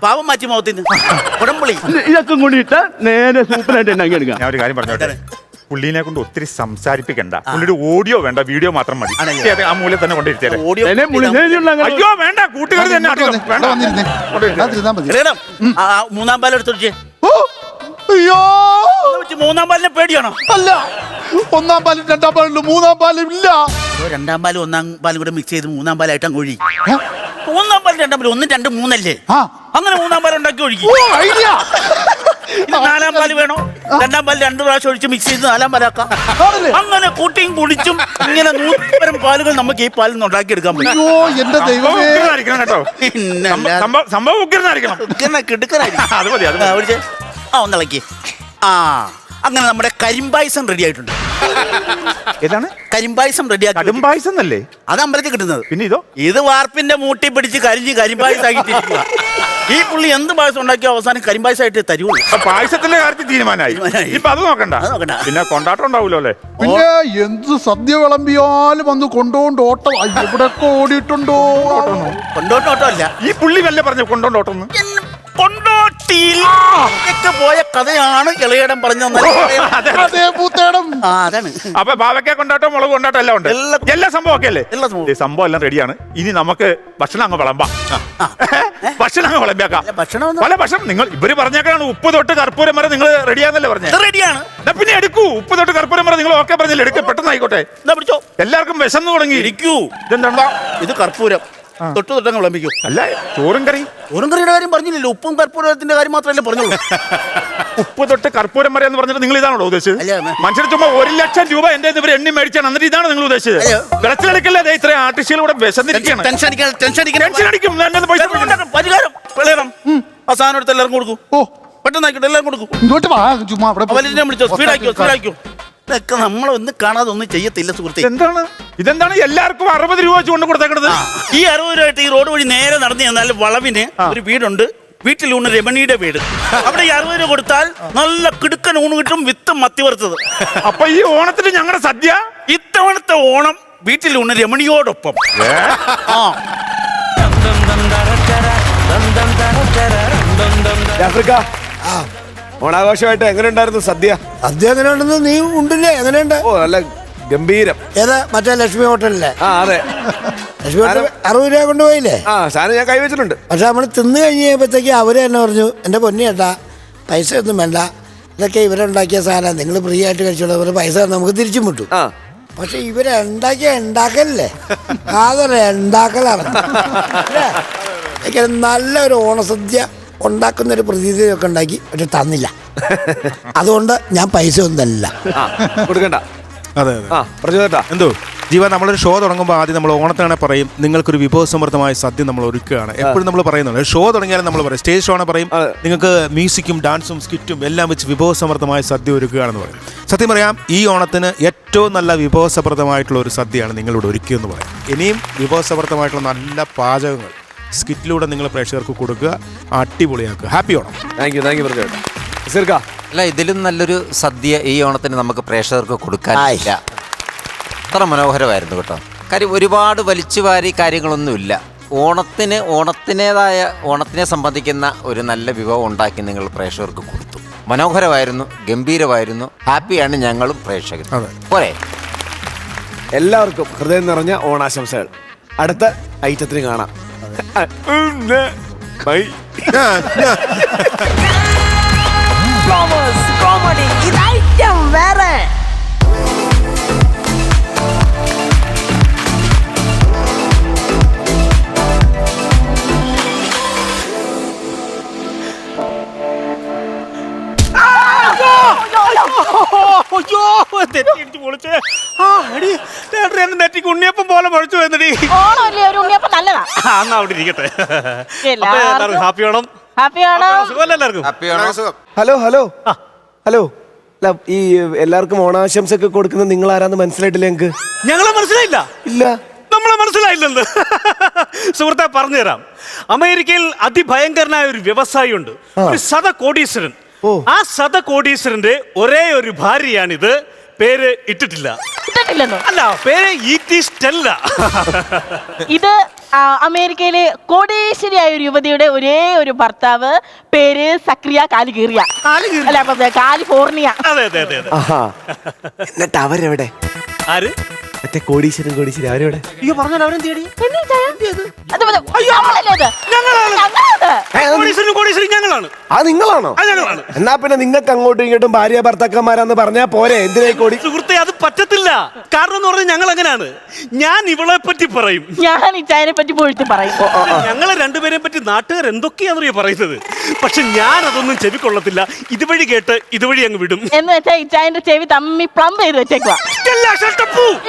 പാവം മാറ്റി മുഖത്തിന് കൊടംപുളി. ഇതൊക്കെ കൂടി ഇട്ട നേരെ സൂപ്പറായിട്ട് ഉണ്ടാക്കി എടുക്കാം. ഞാൻ ഒരു കാര്യം പറഞ്ഞോട്ടെ. പുള്ളിനെ കൊണ്ട് ഒത്തിരി സംസാരിപ്പിക്കണ്ട. പുള്ളിയുടെ ഓഡിയോ വേണ്ട, വീഡിയോ മാത്രം മതി. ആ മൂലം തന്നെ കൊണ്ടിരുത്തേരെ. അയ്യോ വേണ്ട, കൂട്ടുകാർ തന്നെ. മൂന്നാം പാലം എടുത്തൊഴിച്ചേ. അയ്യോ, മൂന്നാം പാലിനെ പേടിയാണോ? അല്ല, ഒന്നാം പാലും രണ്ടാം പാലും മൂന്നാം പാലും ഇല്ല. രണ്ടാം പാലും ഒന്നാം പാലും കൂടെ മിക്സ് ചെയ്ത് മൂന്നാം പാലായിട്ട് അങ്ങ് ഒഴി. മൂന്നാം പാൽ രണ്ടാം പാൽ 1, 2, 3 അല്ലേ? ആ. അങ്ങനെ മൂന്നാം പാൽ ഉണ്ടാക്കി ഒഴിക്കും. ഓ ഐഡിയ. ഇനി നാലാം പാല് വേണോ? രണ്ടാം പാൽ 2 പ്രാവശ്യം ഒഴിച്ച് മിക്സ് ചെയ്ത് നാലാം പാലാക്കാം. ആണല്ലേ? അങ്ങനെ കൂട്ടിയും കുടിച്ചും ഇങ്ങനെ 100 പാലുകൾ നമുക്ക് ഈ പാലിൽ നിന്ന് ഉണ്ടാക്കിയെടുക്കാൻ പറ്റും. അയ്യോ എന്റെ ദൈവമേ. ഉഗ്രനായിരിക്കണം കേട്ടോ. പിന്നെ സംഭവം ഉഗ്രനായിരിക്കണം. കിടുക്കനായിരിക്കും. അത് മതി, അത് മതി. ഒന്നിളക്കി. ആ അങ്ങനെ നമ്മുടെ കരിമ്പായസം റെഡി ആയിട്ടുണ്ട്. ഏതാണ് കരിമ്പായസം റെഡിയാക്കി. കടുംപായസം എന്നല്ലേ അത് അമ്പലത്തിൽ കിട്ടുന്നത്. പിന്നെ ഇതോ? ഇത് വാർപ്പിന്റെ മൂട്ടി പിടിച്ച് കരിമ്പായസം ആക്കിയിട്ടിരിക്കുക. ഈ പുള്ളി എന്ത് പായസം ഉണ്ടാക്കിയോ അവസാനം കരിമ്പായസമായിട്ട് തരുള്ളൂ. പായസത്തിന്റെ കാര്യത്തിൽ തീരുമാനമായി. ഇപ്പൊ അത് നോക്കണ്ട. പിന്നെ കൊണ്ടാട്ടം ഉണ്ടാവൂലോ അല്ലേ? പിന്നെ എന്ത് സദ്യ വിളമ്പിയാലും വന്ന് കൊണ്ടോണ്ട് ഓട്ടം. എവിടെയൊക്കെ ഓടിയിട്ടുണ്ടോ? കൊണ്ടോട്ടോട്ടമല്ല, ഈ പുള്ളി വല്ല പറഞ്ഞു കൊണ്ടോട്ടം. കൊണ്ടോട്ടിയിൽ ഒക്കെ പോയ കഥയാണ് ഇളയിടം പറഞ്ഞു അതേ പൂത്തേടം. അതാണ്. അപ്പൊ ബാവയ്ക്ക കൊണ്ടാട്ടം മുളക് കൊണ്ടാട്ടം എല്ലാം ഉണ്ട്. എല്ലാ സംഭവം ഒക്കെ അല്ലേ? എല്ലാ സംഭവം. ഈ സംഭവം എല്ലാം റെഡിയാണ്. ഇനി നമുക്ക് ഭക്ഷണം അങ്ങ് വിളമ്പാം. ഭക്ഷണം അങ്ങ് വിളമ്പിയാക്കാം. പല ഭക്ഷണം നിങ്ങൾ ഇവര് പറഞ്ഞേക്കാണ്. ഉപ്പ് തൊട്ട് കർപ്പൂരം വരെ നിങ്ങൾ റെഡിയാന്നല്ലേ പറഞ്ഞത്? റെഡിയാണ്. പിന്നെ എടുക്കൂ. ഉപ്പ് തൊട്ട് കർപ്പൂരം വരെ നിങ്ങൾ ഓക്കെ പറഞ്ഞില്ല. എടുക്ക, പെട്ടെന്ന് ആയിക്കോട്ടെ. പിടിച്ചോ. എല്ലാവർക്കും വിശന്നു തുടങ്ങി. ഇരിക്കൂ. ഇതെന്താ? ഇത് കർപ്പൂരം. തൊട്ടങ്ങ് വിളമ്പിക്കൂ. അല്ല, ചോറും കറി. ചോറും കറിയുടെ കാര്യം പറഞ്ഞില്ലല്ലോ. ഉപ്പും കർപ്പൂരത്തിന്റെ കാര്യം മാത്രമല്ലേ പറഞ്ഞുള്ളൂ. ഉപ്പ് തൊട്ട് കർപ്പൂരം വരെ എന്ന് പറഞ്ഞിട്ട് നിങ്ങൾ ഇതാണോ ഉദ്ദേശിച്ചത്? മനുഷ്യർ ചുമ്മാ 1,00,000 രൂപ എന്റെ ഇവർ എണ്ണി മേടിച്ചാണ്. എന്നിട്ട് ഇതാണ് നിങ്ങൾ ഉദ്ദേശിച്ചത്? വിളച്ചിലടിക്കല്ലേ ഇത്ര ആർട്ടിസ്റ്റുകൾ ഇവിടെ വിശന്നിരിക്കുകയാണ്. പരിഹാരം പിള്ളേരം ആ സാധനം എടുത്ത് എല്ലാവർക്കും കൊടുക്കും. ഓ പെട്ടെന്ന് ആയിക്കോട്ടെ, എല്ലാവർക്കും കൊടുക്കും. ഇങ്ങോട്ട് വാ ചുമ്മാ അവിടെ. അവലിനെ വിളിച്ചോ. സ്പീഡാക്കിയോ. ഇതൊക്കെ നമ്മളൊന്നും കാണാതെ ഒന്നും ചെയ്യത്തില്ല സുഹൃത്തെ. എന്താണ് ഇതെന്താണ് എല്ലാവർക്കും 60 രൂപ വെച്ച് കൊണ്ട് കൊടുത്തേക്കണത്? ഈ 60 രൂപയായിട്ട് ഈ റോഡ് വഴി നേരെ നടന്നു ചെന്നാൽ വളവിന് ഒരു വീടുണ്ട്. വീട്ടിലൂണ് രമണിയുടെ വീട്. അവിടെ ഈ 60 രൂപ കൊടുത്താൽ നല്ല കിടുക്കൻ ഊണ് കിട്ടും, വിത്ത് മത്തി വറുത്തത്. അപ്പൊ ഈ ഓണത്തിന് ഞങ്ങളുടെ സദ്യ ഇത്തവണത്തെ ഓണം വീട്ടിലൂണ് രമണിയോടൊപ്പം. ഓണാഘോഷമായിട്ട് എങ്ങനെ ഉണ്ടായിരുന്നു സദ്യ? സദ്യ എങ്ങനെ ഉണ്ടെന്ന് നീ ഉണ്ടില്ലേ? എങ്ങനെയുണ്ട്? ഓ നല്ല ഗംഭീരം. ഏതാ? മറ്റേ ലക്ഷ്മി ഹോട്ടലിലെ? ആ അതെ. ലക്ഷ്മി ഹോട്ടൽ 60 രൂപ കൊണ്ടുപോയില്ലേ? ആ സാധനം ഞാൻ കൈവച്ചിട്ടുണ്ട്. പക്ഷെ നമ്മൾ തിന്നു കഴിഞ്ഞ് കഴിയുമ്പോഴത്തേക്ക് അവര് തന്നെ പറഞ്ഞു, എൻ്റെ പൊന്നി ചേട്ടാ പൈസ ഒന്നും വേണ്ട, ഇതൊക്കെ ഇവരുണ്ടാക്കിയ സാധനം, നിങ്ങൾ ഫ്രീ ആയിട്ട് കഴിച്ചോളൂ, ഇവർ പൈസ നമുക്ക് തിരിച്ചും വിട്ടു. പക്ഷെ ഉണ്ടാക്കലല്ലേ, അതൊരു ഉണ്ടാക്കലാണ്. നല്ലൊരു ഓണസദ്യ ഉണ്ടാക്കുന്നൊരു പ്രതീതിയൊക്കെ ഉണ്ടാക്കി പക്ഷെ തന്നില്ല. അതുകൊണ്ട് ഞാൻ പൈസ ഒന്നും തന്നില്ല. കൊടുക്കണ്ട. അതെ അതെ. എന്തോ ജീവ, നമ്മളൊരു ഷോ തുടങ്ങുമ്പോൾ ആദ്യം നമ്മൾ ഓണത്തിനാണ് പറയും നിങ്ങൾക്കൊരു വിഭവസമൃദ്ധമായ സദ്യ നമ്മൾ ഒരുക്കുകയാണ്. എപ്പോഴും നമ്മൾ പറയുന്നുണ്ട്. ഷോ തുടങ്ങിയാലും നമ്മൾ പറയും, സ്റ്റേജ് ഷോ ആണ് പറയും നിങ്ങൾക്ക് മ്യൂസിക്കും ഡാൻസും സ്കിറ്റും എല്ലാം വെച്ച് വിഭവസമൃദ്ധമായ സദ്യ ഒരുക്കുകയാണെന്ന് പറയും. സത്യം പറയാം, ഈ ഓണത്തിന് ഏറ്റവും നല്ല വിഭവസമൃദ്ധമായിട്ടുള്ള ഒരു സദ്യയാണ് നിങ്ങളിവിടെ ഒരുക്കിയെന്ന് പറയും. ഇനിയും വിഭവസമൃദ്ധമായിട്ടുള്ള നല്ല പാചകങ്ങൾ സ്കിറ്റിലൂടെ നിങ്ങൾ പ്രേക്ഷകർക്ക് കൊടുക്കുക, അടിപൊളിയാക്കുക. ഹാപ്പി ഓണം. താങ്ക് യു പറഞ്ഞു. അല്ല, ഇതിലും നല്ലൊരു സദ്യ ഈ ഓണത്തിന് നമുക്ക് പ്രേക്ഷകർക്ക് കൊടുക്കാനില്ല. അത്ര മനോഹരമായിരുന്നു കേട്ടോ. കാര്യം ഒരുപാട് വലിച്ചു വാരി കാര്യങ്ങളൊന്നുമില്ല. ഓണത്തിനെ സംബന്ധിക്കുന്ന ഒരു നല്ല വിഭവം ഉണ്ടാക്കി നിങ്ങൾ പ്രേക്ഷകർക്ക് കൊടുത്തു. മനോഹരമായിരുന്നു, ഗംഭീരമായിരുന്നു. ഹാപ്പിയാണ് ഞങ്ങളും പ്രേക്ഷകരും. പോരെ? എല്ലാവർക്കും ഹൃദയം നിറഞ്ഞ ഓണാശംസകൾ. അടുത്ത ഐറ്റത്തിന് കാണാം. ബൈ. കോമഡി ഇത് ഐറ്റം വേറെ. ഉണ്ണിയപ്പം പോലെ മുഴച്ചു വന്നടി. Happy Onam. Hello hello hello. അല്ല, ഈ എല്ലാവർക്കും ഓണാശംസ ഒക്കെ കൊടുക്കുന്നത് നിങ്ങൾ ആരാന്ന് മനസ്സിലായിട്ടില്ല. ഞങ്ങളെ മനസ്സിലായില്ല? ഇല്ല. നമ്മളെ മനസ്സിലായില്ലെന്ന് സുഹൃത്തെ പറഞ്ഞുതരാം. അമേരിക്കയിൽ അതിഭയങ്കരനായ ഒരു വ്യവസായി ഉണ്ട്, ഒരു ശതകോടീശ്വരൻ. ആ ശതകോടീശ്വരന്റെ ഒരേ ഒരു ഭാര്യയാണിത്. പേര് ഇട്ടിട്ടില്ല. അല്ല, പേര് സ്റ്റെല്ല. ഇത് അമേരിക്കയിലെ കോടീശ്വരിയായ ഒരു യുവതിയുടെ ഒരേ ഒരു ഭർത്താവ്, പേര് സക്രിയ കാലിഗീറിയ. കാലിഫോർണിയ. അതെ അതെ അതെ. എന്നിട്ട് അവരെവിടെ? ആര്? മറ്റേ കോടീശ്വരൻ അവരെവിടെ? അയ്യോ പറഞ്ഞാൽ അവരും തേടി എന്നീ ചായ? അത് മതി. നമ്മളല്ലേ ഇത്? കോടീശ്വരി ഞങ്ങളാണ്. ആ നിങ്ങളാണോ? എന്നാ പിന്നെ നിങ്ങൾക്ക് അങ്ങോട്ടും ഇങ്ങോട്ടും ഭാര്യ ഭർത്താക്കന്മാരാന്ന് പറഞ്ഞാ പോരെ, എന്തിനായി കോടി? സുഹൃത്തെ അത് പറ്റത്തില്ല. കാരണം എന്ന് പറഞ്ഞാൽ ഞങ്ങൾ അങ്ങനെയാണ്. ഞാൻ ഇവളെ പറ്റി പറയും, ഞാൻ ഈ ചായനെ പറ്റി പോയിട്ട് പറയും. ഞങ്ങളെ രണ്ടുപേരെ പറ്റി നാട്ടുകാർ എന്തൊക്കെയാണെന്നറിയോ പറയുന്നത്. പക്ഷെ ഞാൻ അതൊന്നും ചെവിക്കൊള്ളത്തില്ല. ഇതുവഴി കേട്ട് ഇതുവഴി അങ്ങ് വിടും. എന്ന് വെച്ചാ ഈ ചായന്റെ ചെവി തമ്മി പ്ലംബ് ചെയ്ത് വെച്ചേക്കുവാ.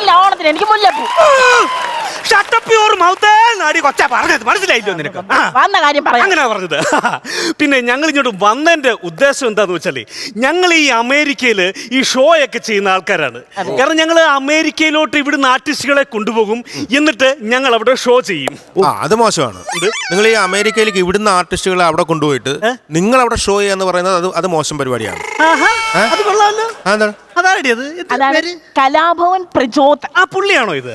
ഇല്ല, ഓണത്തിന് എനിക്ക് മുല്ലപ്പൂ. മനസ്സിലായില്ലോ നിനക്ക്? വന്ന കാര്യം പറയാം. അങ്ങനെ പറഞ്ഞത്. പിന്നെ ഞങ്ങൾ ഇങ്ങോട്ട് വന്നതിന്റെ ഉദ്ദേശം എന്താന്ന് വെച്ചാല്, ഞങ്ങൾ ഈ അമേരിക്കയില് ഈ ഷോ ഒക്കെ ചെയ്യുന്ന ആൾക്കാരാണ്. കാരണം ഞങ്ങൾ അമേരിക്കയിലോട്ട് ഇവിടുന്ന് ആർട്ടിസ്റ്റുകളെ കൊണ്ടുപോകും, എന്നിട്ട് ഞങ്ങൾ അവിടെ ഷോ ചെയ്യും. അത് മോശമാണ്. നിങ്ങൾ ഈ അമേരിക്കയിലേക്ക് ഇവിടുന്ന് ആർട്ടിസ്റ്റുകളെ അവിടെ കൊണ്ടുപോയിട്ട് നിങ്ങൾ അവിടെ ഷോ ചെയ്യാന്ന് പറയുന്നത് അത് മോശം പരിപാടിയാണ്. അത് കൊള്ളാമല്ലോ. അതാണ് കലാഭവൻ പ്രചോദൻ. ആ പുള്ളിയാണോ ഇത്?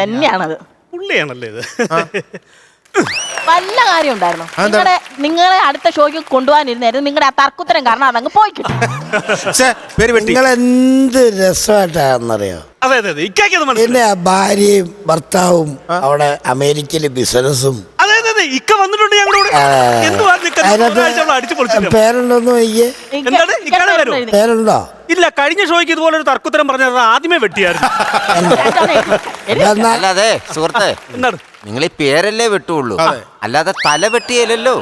തന്നെയാണത്. പുള്ളിയാണല്ലേ ഇത്? വല്ല കാര്യം ഉണ്ടായിരുന്നു. നിങ്ങളെ അടുത്ത ഷോയ്ക്ക് കൊണ്ടുപോകാനിരുന്നായിരുന്നു. നിങ്ങളുടെ ആ തർക്കുത്തരം കാരണം അതങ്ങ് പോയി കിട്ടും. നിങ്ങൾ എന്ത് രസമായിട്ടാണെന്നറിയോ? അതെ അതെ, എന്റെ ഭാര്യയും ഭർത്താവും അവിടെ അമേരിക്കയിലെ ബിസിനസ്സും. ഇക്ക വന്നിട്ടുണ്ട് ഞങ്ങളോട്. പേരുണ്ടോന്ന് നോക്കിയേ. പേരുണ്ടോ? ഇല്ല, കഴിഞ്ഞ ഷോയ്ക്ക് ഇതുപോലെ ഒരു തർക്കുത്തരം പറഞ്ഞത് ആദ്യമേ വെട്ടിയായിരുന്നു. അല്ലാതെ സുഹൃത്തെ, എന്താണ് നിങ്ങൾ ഈ പേരല്ലേ വെട്ടുള്ളൂ, അല്ലാതെ തല വെട്ടിയല്ലോ.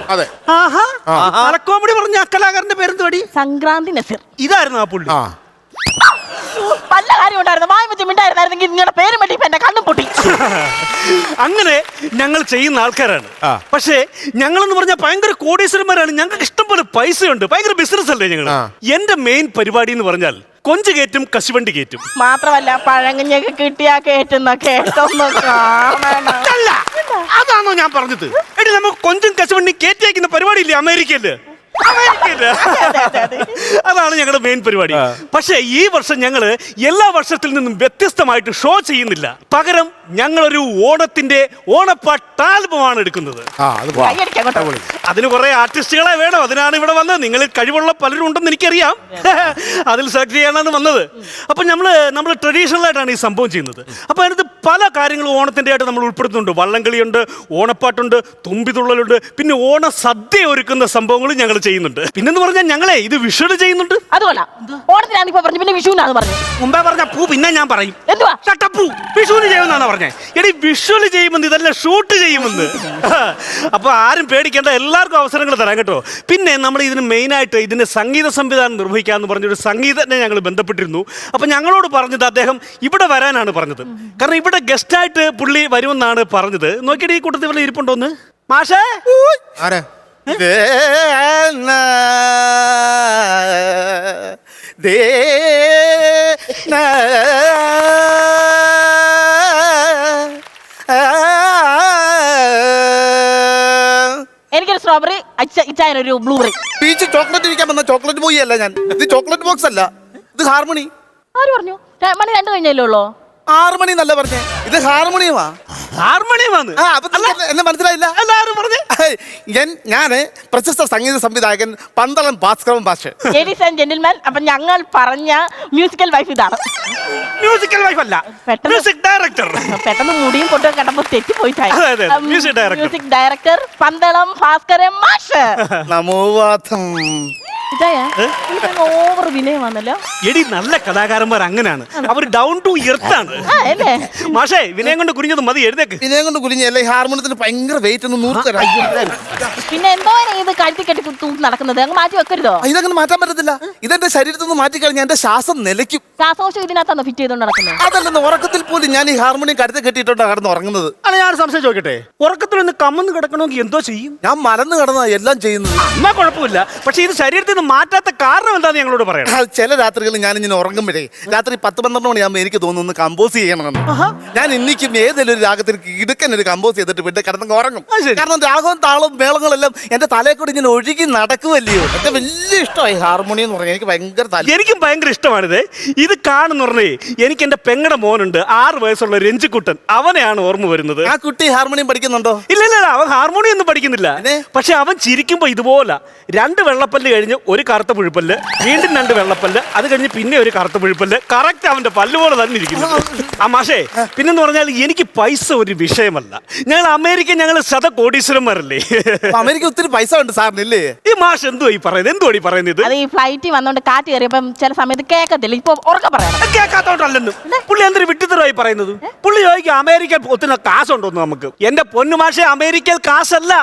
കോമഡി പറഞ്ഞ കലാകാരന്റെ പേരെന്ത് പടി? സംക്രാന്തി നസീർ. ഇതായിരുന്നു ആ പുള്ളി. വല്ല കാര്യം ഉണ്ടായിരുന്നു. വായ വെച്ച് മിണ്ടായിരുന്നെങ്കിൽ നിങ്ങളുടെ പേരും വെട്ടി എന്റെ കണ്ണും പൊട്ടി. അങ്ങനെ ഞങ്ങൾ ചെയ്യുന്ന ആൾക്കാരാണ്. പക്ഷേ ഞങ്ങളെന്ന് പറഞ്ഞാൽ ഭയങ്കര കോടീശ്വരന്മാരാണ്. ഞങ്ങൾക്ക് ഇഷ്ടം പോലെ പൈസയുണ്ട്, ഭയങ്കര ബിസിനസ് അല്ലേ ഞങ്ങൾ. എന്റെ മെയിൻ പരിപാടി എന്ന് പറഞ്ഞാൽ കൊഞ്ച് കയറ്റും, കശുവണ്ടി കയറ്റും. മാത്രമല്ല പഴങ്ങഞ്ഞൊക്കെ കിട്ടിയാ കേട്ടുന്ന അതാണോ ഞാൻ പറഞ്ഞത്? എടി, നമുക്ക് കൊഞ്ചും കശുവണ്ടി കയറ്റി അയക്കുന്ന പരിപാടി ഇല്ലേ അമേരിക്കയില്? അതാണ് ഞങ്ങളുടെ മെയിൻ പരിപാടി. പക്ഷേ ഈ വർഷം ഞങ്ങള് എല്ലാ വർഷത്തിൽ നിന്നും വ്യത്യസ്തമായിട്ട് ഷോ ചെയ്യുന്നില്ല. പകരം ഞങ്ങളൊരു ഓണത്തിന്റെ ഓണപ്പാട്ട് ആൽബമാണ് എടുക്കുന്നത്. അതിന് കുറെ ആർട്ടിസ്റ്റുകളെ വേണം. അതിനാണ് ഇവിടെ വന്നത്. നിങ്ങളിൽ കഴിവുള്ള പലരും ഉണ്ടെന്ന് എനിക്കറിയാം. അതിൽ സെലക്ട് ചെയ്യാനാണ് വന്നത്. അപ്പൊ നമ്മൾ ട്രഡീഷണൽ ആയിട്ടാണ് ഈ സംഭവം ചെയ്യുന്നത്. അപ്പൊ അതിനകത്ത് പല കാര്യങ്ങളും ഓണത്തിന്റെ ആയിട്ട് നമ്മൾ ഉൾപ്പെടുത്തുന്നുണ്ട്. വള്ളംകളിയുണ്ട്, ഓണപ്പാട്ടുണ്ട്, തുമ്പിതുള്ളലുണ്ട്, പിന്നെ ഓണ സദ്യ ഒരുക്കുന്ന സംഭവങ്ങളും ഞങ്ങൾ ചെയ്യുന്നുണ്ട്. പിന്നെന്ന് പറഞ്ഞാൽ ഞങ്ങളെ ഇത് വിഷുവിന് ചെയ്യുന്നുണ്ട്. അതുകൊള്ള ഓണത്തിനാണ് ഇപ്പൊ പറഞ്ഞു, പിന്നെ വിഷുവിനാണ് പറഞ്ഞു. മുമ്പേ പറഞ്ഞ പൂ പിന്നെ ഞാൻ പറയും. എന്തുവാ ചട്ടപ്പൂ വിഷുവിന് ചെയ്യുമെന്നാണ് പറഞ്ഞത്. എടി, വിഷുവിന് ചെയ്യുമെന്ന്, ഇതല്ല ഷൂട്ട് ചെയ്യുമെന്ന്. അപ്പൊ ആരും പേടിക്കേണ്ട, എല്ലാവർക്കും അവസരങ്ങൾ തരാം കേട്ടോ. പിന്നെ നമ്മൾ ഇതിന് മെയിനായിട്ട് ഇതിന്റെ സംഗീത സംവിധാനം നിർവഹിക്കാന്ന് പറഞ്ഞൊരു സംഗീതജ്ഞനെ ഞങ്ങൾ ബന്ധപ്പെട്ടിരുന്നു. അപ്പൊ ഞങ്ങളോട് പറഞ്ഞത് അദ്ദേഹം ഇവിടെ വരാനാണ് പറഞ്ഞത്. കാരണം ഇവിടെ ഗസ്റ്റായിട്ട് പുള്ളി വരുമെന്നാണ് പറഞ്ഞത്. നോക്കിയിട്ട് ഈ കൂട്ടത്തിൽ ഇവിടെ ഇരിപ്പുണ്ടോന്ന് മാഷേ? എനിക്കൊരു സ്ട്രോബെറി, ഇച്ചായനൊരു ബ്ലൂബെറി. പീച്ച് ചോക്ലേറ്റ് ഇരിക്കാൻ വന്ന ചോക്ലേറ്റ് ബോയ് അല്ല ഞാൻ. ഇത് ചോക്ലേറ്റ് ബോക്സ് അല്ല, ഇത് ഹാർമണി. ആര് പറഞ്ഞു? മണി 2 കഴിഞ്ഞല്ലേ ഉള്ളൂ. 6 മണി എന്നല്ല പറഞ്ഞേ, ഇത് ഹാർമോണിയമാ. ഹാർമോണിയമാണ്. എന്നെ മനസ്സിലായില്ല. ഞാന് പ്രശസ്ത സംഗീത സംവിധായകൻ പന്തളം ഭാസ്കരൻ ഭാഷ. ലേഡീസ് ആൻഡ് ജെന്റിൽമാൻ, അപ്പൊ ഞങ്ങൾ പറഞ്ഞ മ്യൂസിക്കൽ വൈഫ് ഇതാണ്. മ്യൂസിക്കൽ വൈഫ് അല്ല, മ്യൂസിക് ഡയറക്ടർ. പെട്ടെന്ന് മുടിയും കൊണ്ടു കണ്ടപ്പോ തെറ്റിപ്പോയിട്ടായി. മ്യൂസിക് ഡയറക്ടർ പന്തളം ഭാസ്കരൻ മാഷ്. നമോവാദം. ഓവർ വിനയമാണല്ലോ. എടി, നല്ല കലാകാരന്മാർ അങ്ങനെയാണ്, അവർ ഡൗൺ ടു എർത്ത് ആണ്. മാഷേ, വിനയം കൊണ്ട് കുരിഞ്ഞത് മതി, എഴുന്നേക്ക്. വിനയം കൊണ്ട് കുരിഞ്ഞല്ലേ? ഹാർമോണിയത്തിന് ഭയങ്കര വെയിറ്റ് ഒന്ന് പിന്നെ എന്തോ ഇത് കഴുത്തി കെട്ടി തൂക്കി നടക്കുന്നത്, അങ്ങ് മാറ്റി വെക്കരുതോ? ഇതങ്ങനെ മാറ്റാൻ പറ്റത്തില്ല. ഇതെന്റെ ശരീരത്തിൽ നിന്ന് മാറ്റി കഴിഞ്ഞാൽ എന്റെ ശ്വാസം നിലയ്ക്കും. ശ്വാസകോശം ഇതിനകത്താണ് ഫിറ്റ് ചെയ്തോണ്ട് നടക്കുന്നത്. അതല്ലെന്ന് ഉറക്കത്തിൽ പോലും ഞാൻ ഈ ഹാർമോണിയം കരുത്ത് കെട്ടിയിട്ടാണ് കിടന്ന് ഉറങ്ങുന്നത്. അല്ല, ഞാൻ സംശയം ചോദിക്കട്ടെ, ഉറക്കത്തിൽ നിന്ന് കമ്മന്ന് കിടക്കണമെങ്കിൽ എന്തോ ചെയ്യും? ഞാൻ മലന്ന് കിടന്നാ എല്ലാം ചെയ്യുന്നത്. എന്നാ കുഴപ്പമില്ല. പക്ഷെ ഇത് ശരീരത്തിൽ നിന്ന് മാറ്റാത്ത കാരണം എന്താന്ന് ഞങ്ങളോട് പറയാം. ചില രാത്രികളിൽ ഞാൻ ഇങ്ങനെ ഉറങ്ങുമ്പോഴേ രാത്രി 10-12 മണിയാകുമ്പോൾ എനിക്ക് തോന്നുന്നു കമ്പോസ് ചെയ്യണമെന്ന്. ഞാൻ ഇന്നിക്കും ഏതെങ്കിലും ഒരു രാഗത്തിൽ ഇടുക്കൻ ഒരു കമ്പോസ് ചെയ്തിട്ട് പിന്നെ കിടന്ന് ഉറങ്ങും. കാരണം രാഗവും താളവും മേളങ്ങളെല്ലാം എന്റെ തലയെ കൂടി ഇങ്ങനെ ഒഴുകി നടക്കുമല്ലയോ. എന്റെ വലിയ ഇഷ്ടമായി ഹാർമോണിയം എന്ന് പറഞ്ഞാൽ. എനിക്ക് ഭയങ്കര താല്പര്യം. എനിക്കും ഭയങ്കര ഇഷ്ടമാണിത്. ഇത് കാണുന്ന പറഞ്ഞേ, എനിക്ക് എന്റെ പെങ്ങടെ മോനുണ്ട്, 6 വയസ്സുള്ള രഞ്ജിക്കുട്ടൻ. അവനെയാണ് ഓർമ്മ വരുന്നത്. ആ കുട്ടി ഹാർമോണിയം പഠിക്കുന്നുണ്ടോ? ഇല്ല, അവൻ ഹാർമോണിയം ഒന്നും പഠിക്കുന്നില്ല. പക്ഷെ അവൻ ചിരിക്കുമ്പോ ഇതുപോലെ 2 വെള്ളപ്പല്ല് കഴിഞ്ഞ് ഒരു കറുത്ത പുഴുപ്പല്ല്, വീണ്ടും 2 വെള്ളപ്പല്ല്, അത് കഴിഞ്ഞ് പിന്നെ ഒരു കറുത്ത പുഴുപ്പല്ല്. കറക്റ്റ് അവന്റെ പല്ല് പോലെ തന്നെ ഇരിക്കുന്നു. ആ മാഷേ, പിന്നെന്ന് പറഞ്ഞാൽ എനിക്ക് പൈസ ഒരു വിഷയമല്ല. ഞങ്ങൾ കോടീശ്വരന്മാരല്ലേ. അമേരിക്ക ഒത്തിരി പൈസ ഉണ്ട് സാറിനില്ലേ? ഈ മാഷ് എന്തുവാ ഈ പറയുന്നത്? അത് ഈ ഫ്ലൈറ്റിൽ വന്നോണ്ട് കാറ്റ് കയറിയപ്പം ചില സമയത്ത് കേൾക്കത്തില്ല. ഇപ്പൊ ഉറക്കെ പറയണം. കേൾക്കാത്തോണ്ടല്ലെന്ന് പുള്ളി എന്തൊരു വിട്ടിത്തരമായി പറയുന്നത്. പുള്ളി ചോദിക്കും അമേരിക്ക ഒത്തിരി കാശുണ്ടോന്ന്. നമുക്ക് എന്റെ പൊന്നു മാഷെ, അമേരിക്കയിൽ കാശല്ല,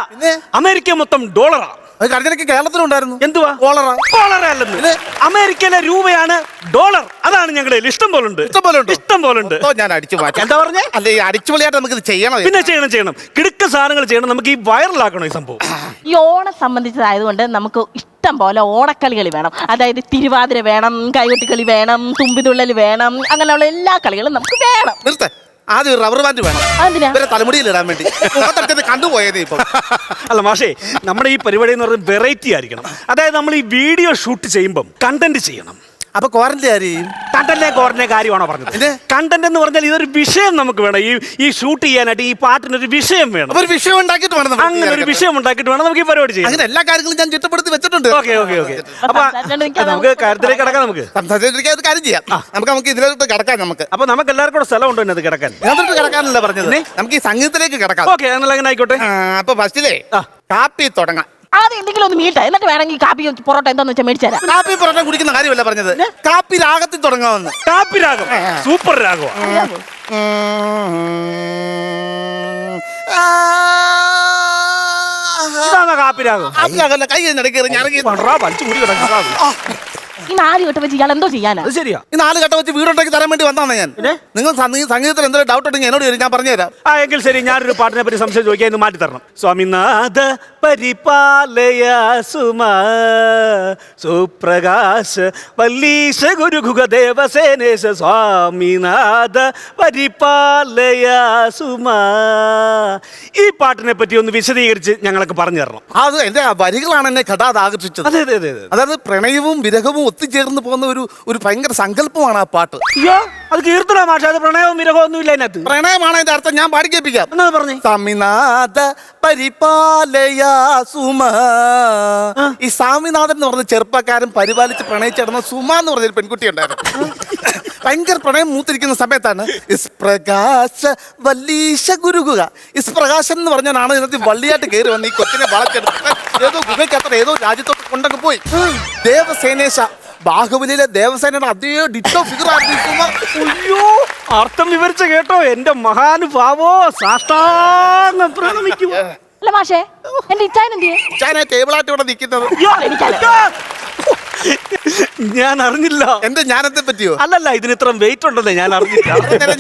അമേരിക്ക മൊത്തം ഡോളറാ. കഴിഞ്ഞ കേരളത്തിലുണ്ടായിരുന്നു. എന്തുവാ? കോളറ അല്ലെന്ന്. അമേരിക്കയിലെ രൂപയാണ് ഡോളർ. അതാണ് ഞങ്ങളുടെ ഇഷ്ടം പോലുണ്ട്. ഞാൻ അടിച്ചു മാറ്റാം. എന്താ പറഞ്ഞേ? അല്ലെ അടിച്ചു പൊളിയായിട്ട് നമുക്ക് ഇത് ചെയ്യണം. പിന്നെ ചെയ്യണം കിടുക്ക സാധനങ്ങൾ ചെയ്യണം. നമുക്ക് ഈ വൈറലാക്കണം ഈ സംഭവം. ഈ ഓണം സംബന്ധിച്ചതായതുകൊണ്ട് നമുക്ക് ഇഷ്ടം പോലെ ഓണക്കളികൾ വേണം. അതായത് തിരുവാതിര വേണം, കൈകൊട്ടിക്കളി വേണം, തുമ്പിതുള്ളൽ വേണം, അങ്ങനെയുള്ള എല്ലാ കളികളും നമുക്ക് വേണം. നിർത്ത ആദ്യം ഒരു റബ്ബർ ബാൻഡ് വേണം. ഇവരെ തലമുടിയിൽ ഇടാൻ വേണ്ടി. കണ്ടുപോയത് ഇപ്പൊ. അല്ല മാഷേ, നമ്മുടെ ഈ പരിപാടി എന്ന് പറയുന്നത് വെറൈറ്റി ആയിരിക്കണം. അതായത് നമ്മൾ ഈ വീഡിയോ ഷൂട്ട് ചെയ്യുമ്പം കണ്ടന്റ് ചെയ്യണം. അപ്പൊ കണ്ടന്റ് കാര്യമാണോ പറഞ്ഞത്? കണ്ടന്റ് എന്ന് പറഞ്ഞാൽ ഇതൊരു വിഷയം നമുക്ക് വേണം. ഈ ഷൂട്ട് ചെയ്യാനായിട്ട് ഈ പാട്ടിനൊരു വിഷയം വേണം. ഒരു വിഷയം ഉണ്ടാക്കിയിട്ട് വേണം. അങ്ങനെ ഒരു വിഷയം ഉണ്ടാക്കിയിട്ട് വേണം നമുക്ക് ഈ പരിപാടി ചെയ്യാൻ. അങ്ങനെ എല്ലാ കാര്യങ്ങളും ഞാൻ ചിട്ടപ്പെടുത്തി വെച്ചിട്ടുണ്ട്. ഓക്കെ. അപ്പൊ നമുക്ക് കാര്യത്തിലേക്ക് കിടക്കാം. നമുക്ക് കാര്യം ചെയ്യാം. നമുക്ക് ഇതിലോട്ട് കിടക്കാം. അപ്പൊ നമുക്ക് എല്ലാവർക്കും കൂടെ സ്ഥലം ഉണ്ടോ ഇതിനകത്ത് കിടക്കാൻ? കിടക്കാനല്ല പറഞ്ഞത്, നമുക്ക് ഈ സംഗീതത്തിലേക്ക് കിടക്കാം. ഓക്കെ, അങ്ങനെ ആയിക്കോട്ടെ. അപ്പൊ ഫസ്റ്റിലേ കാപ്പി തുടങ്ങാം. ആദ്യം എന്തെങ്കിലും ഒന്ന് മീട്ട, എന്നിട്ട് വേണമെങ്കിൽ കാപ്പി പൊറോട്ട എന്താന്ന് വെച്ചാൽ മേടിച്ചു തരാം. കാപ്പി പൊറോട്ട കുടിക്കുന്ന കാര്യമല്ല പറഞ്ഞത്, കാപ്പി രാഗത്തിൽ തുടങ്ങാമെന്ന്. കാപ്പി രാഗം സൂപ്പർ രാഗം. കാപ്പി രാഗം കൈ ഇടയ്ക്ക് വലിച്ചു മുടി കിടക്കാം. ഈ 4 ഘട്ടം വെച്ച് ഇയാൾ എന്തോ ചെയ്യാനാ? അത് ശരിയാ. ഈ 4 ഘട്ടം വെച്ച് വീടുണ്ടാക്കി തരാൻ വേണ്ടി വന്നാണ് ഞാൻ. നിങ്ങൾ സംഗീതത്തിൽ എന്തെങ്കിലും ഡൗട്ട് ഉണ്ടെങ്കിൽ എന്നോട് ഞാൻ പറഞ്ഞുതരാം. എങ്കിൽ ശരി, ഞാനൊരു പാട്ടിനെ പറ്റി സംശയം ചോദിക്കാൻ ഇത് മാറ്റി തരണം. സ്വാമിനാഥ പരിപാലയ സുമാ സുപ്രകാശ വല്ലീശ ഗുരുഗുഗ ദേവസേനേശ സ്വാമിനാഥ പരിപാലയ സുമാ. ഈ പാട്ടിനെ പറ്റി ഒന്ന് വിശദീകരിച്ച് ഞങ്ങൾക്ക് പറഞ്ഞു തരണം. അത് എന്റെ വരികളാണ് എന്നെ കഥാത് ആകർഷിച്ചത്. അതെ. അതായത് പ്രണയവും വിരഹവും ഒത്തുചേർന്ന് പോകുന്ന ഒരു ഭയങ്കര സങ്കല്പമാണ് ആ പാട്ട്. അയ്യോ, അത് കീർത്തന മാഷ. അത് പ്രണയവും വിരഹവും ഒന്നും ഇല്ല അതിനകത്ത്. പ്രണയമാണ് അതിന്റെ അർത്ഥം. ഞാൻ പാടി കേൾപ്പിക്കാം. എന്നാ പറഞ്ഞു. സ്വാമിനാഥ പരിപാലയ സുമ. ഈ സ്വാമിനാഥൻ എന്ന് പറഞ്ഞ ചെറുപ്പക്കാരൻ പരിപാലിച്ച് പ്രണയിച്ചിടുന്ന സുമ എന്ന് പറഞ്ഞൊരു പെൺകുട്ടി ഉണ്ടായിരുന്നു. ഭയങ്കര പ്രണയം മൂത്തിരിക്കുന്ന സമയത്താണ് ഇസ്പ്രകാശ വല്ലീശ ഗുരുകുക. ഇസ്പ്രകാശം എന്ന് പറഞ്ഞാണ് ഇതിനകത്ത് വള്ളിയായിട്ട് കയറി വന്ന് ഈ കൊച്ചിനെ വളച്ചെടുത്ത് ഏതോ ഗുഹയ്ക്കത്ര ഏതോ രാജ്യത്തോട്ട് കൊണ്ടങ്ങ് പോയി. ദേവസേനേശ, ബാഹുബലിയിലെ ദേവസേനയുടെ അതേ ഡിറ്റോ ഫിഗർ ആയിരുന്നു. അയ്യോ, അർത്ഥം വിവരിച്ച കേട്ടോ എന്റെ മഹാനുഭാവോ. സാഷ്ടാംഗം പ്രണമിക്കുക. അല്ല മാഷേ, എന്റെ ഇച്ചായൻ എന്ത് ചെയ്യും? ഞാൻ ടേബിളായിട്ട് ഇവിടെ നിൽക്കുന്നത്. ഞാൻ അറിഞ്ഞില്ല. എന്റെ ജ്ഞാനത്തെ പറ്റിയോ? അല്ലല്ല, ഇതിന് ഇത്ര വെയിറ്റ് ഉണ്ടെന്നേ ഞാൻ അറിഞ്ഞില്ല.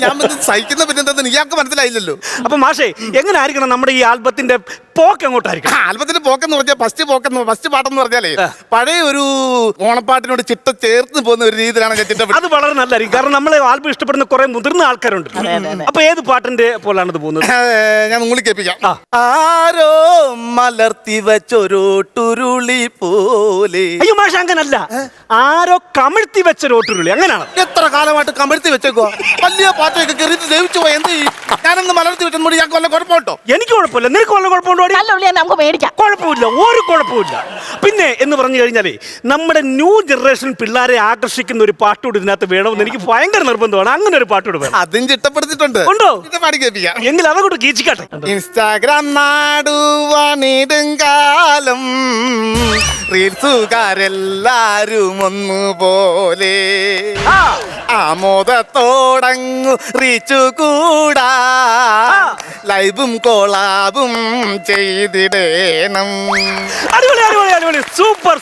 ഞാൻ സഹിക്കുന്ന പിന്നെ ഇയാൾക്ക് മനസ്സിലായില്ലല്ലോ. അപ്പൊ മാഷേ, എങ്ങനെ ആയിരിക്കണം നമ്മുടെ ഈ ആൽബത്തിന്റെ പോക്ക്? എങ്ങോട്ടായിരിക്കും ആൽബത്തിന്റെ പോക്കെന്ന് പറഞ്ഞാൽ ഫസ്റ്റ് പാട്ടെന്ന് പറഞ്ഞാലേ പഴയ ഒരു ഓണപ്പാട്ടിനോട് ചിട്ട ചേർത്ത് പോകുന്ന ഒരു രീതിയിലാണ് ഞാൻ ചിട്ട. അത് വളരെ നല്ലതായിരിക്കും. കാരണം നമ്മളെ ആൽബം ഇഷ്ടപ്പെടുന്ന കുറെ മുതിർന്ന ആൾക്കാരുണ്ട്. അപ്പൊ ഏത് പാട്ടിന്റെ പോലാണ് ഇത് പോകുന്നത്? ഞാൻ നിങ്ങൾ കേൾപ്പിക്കാം. ആരോ മലർത്തി വെച്ചൊരോട്ടുരുളി പോലെ. അയ്യോ മാഷ, അങ്ങനല്ല. ആരോ കമിഴ്ത്തി വെച്ചൊരോട്ടുരുളി, അങ്ങനെയാണ്. എത്ര കാലമായിട്ട് കമിഴ്ത്തി വെച്ചേക്കോ? വലിയ പാട്ടൊക്കെ കയറിയിട്ട് ദേവിച്ചു പോയി. എന്ത് ചെയ്യും? ഞാനൊന്ന് മലർത്തി വെച്ചോണ്ട് ഞങ്ങൾക്ക് വല്ല കുഴപ്പമുണ്ടോ? എനിക്ക് കുഴപ്പമില്ല, നിനക്ക് വല്ല കുഴപ്പമുണ്ടോ? നമുക്ക് മേടിക്കാം. കുഴപ്പമില്ല, ഒരു കുഴപ്പമില്ല. പിന്നെ എന്ന് പറഞ്ഞു കഴിഞ്ഞാലേ, നമ്മുടെ ന്യൂ ജനറേഷൻ പിള്ളേരെ ആകർഷിക്കുന്ന ഒരു പാട്ടുകൂടി ഇതിനകത്ത് വേണമെന്ന് എനിക്ക് ഭയങ്കര നിർബന്ധമാണ്. അങ്ങനെ ഒരു പാട്ടുകൂടി വേണം. അതും ചിട്ടപ്പെടുത്തിയിട്ടുണ്ട്. ഉണ്ടോ? പാടി കേൾപ്പിക്കാം. എങ്കിൽ അതങ്ങോട്ട് കീച്ചിക്കാട്ടെ. ഇൻസ്റ്റാഗ്രാം നാടുവാണിടും കാലം, റീൽസുകാരെല്ലാരും ഒന്നുപോലെ ആമോദത്തോടങ്ങു റീച്ചു കൂടാ, ലൈവും കോളാബും ചെയ്തിടേണം. അടിപൊളി.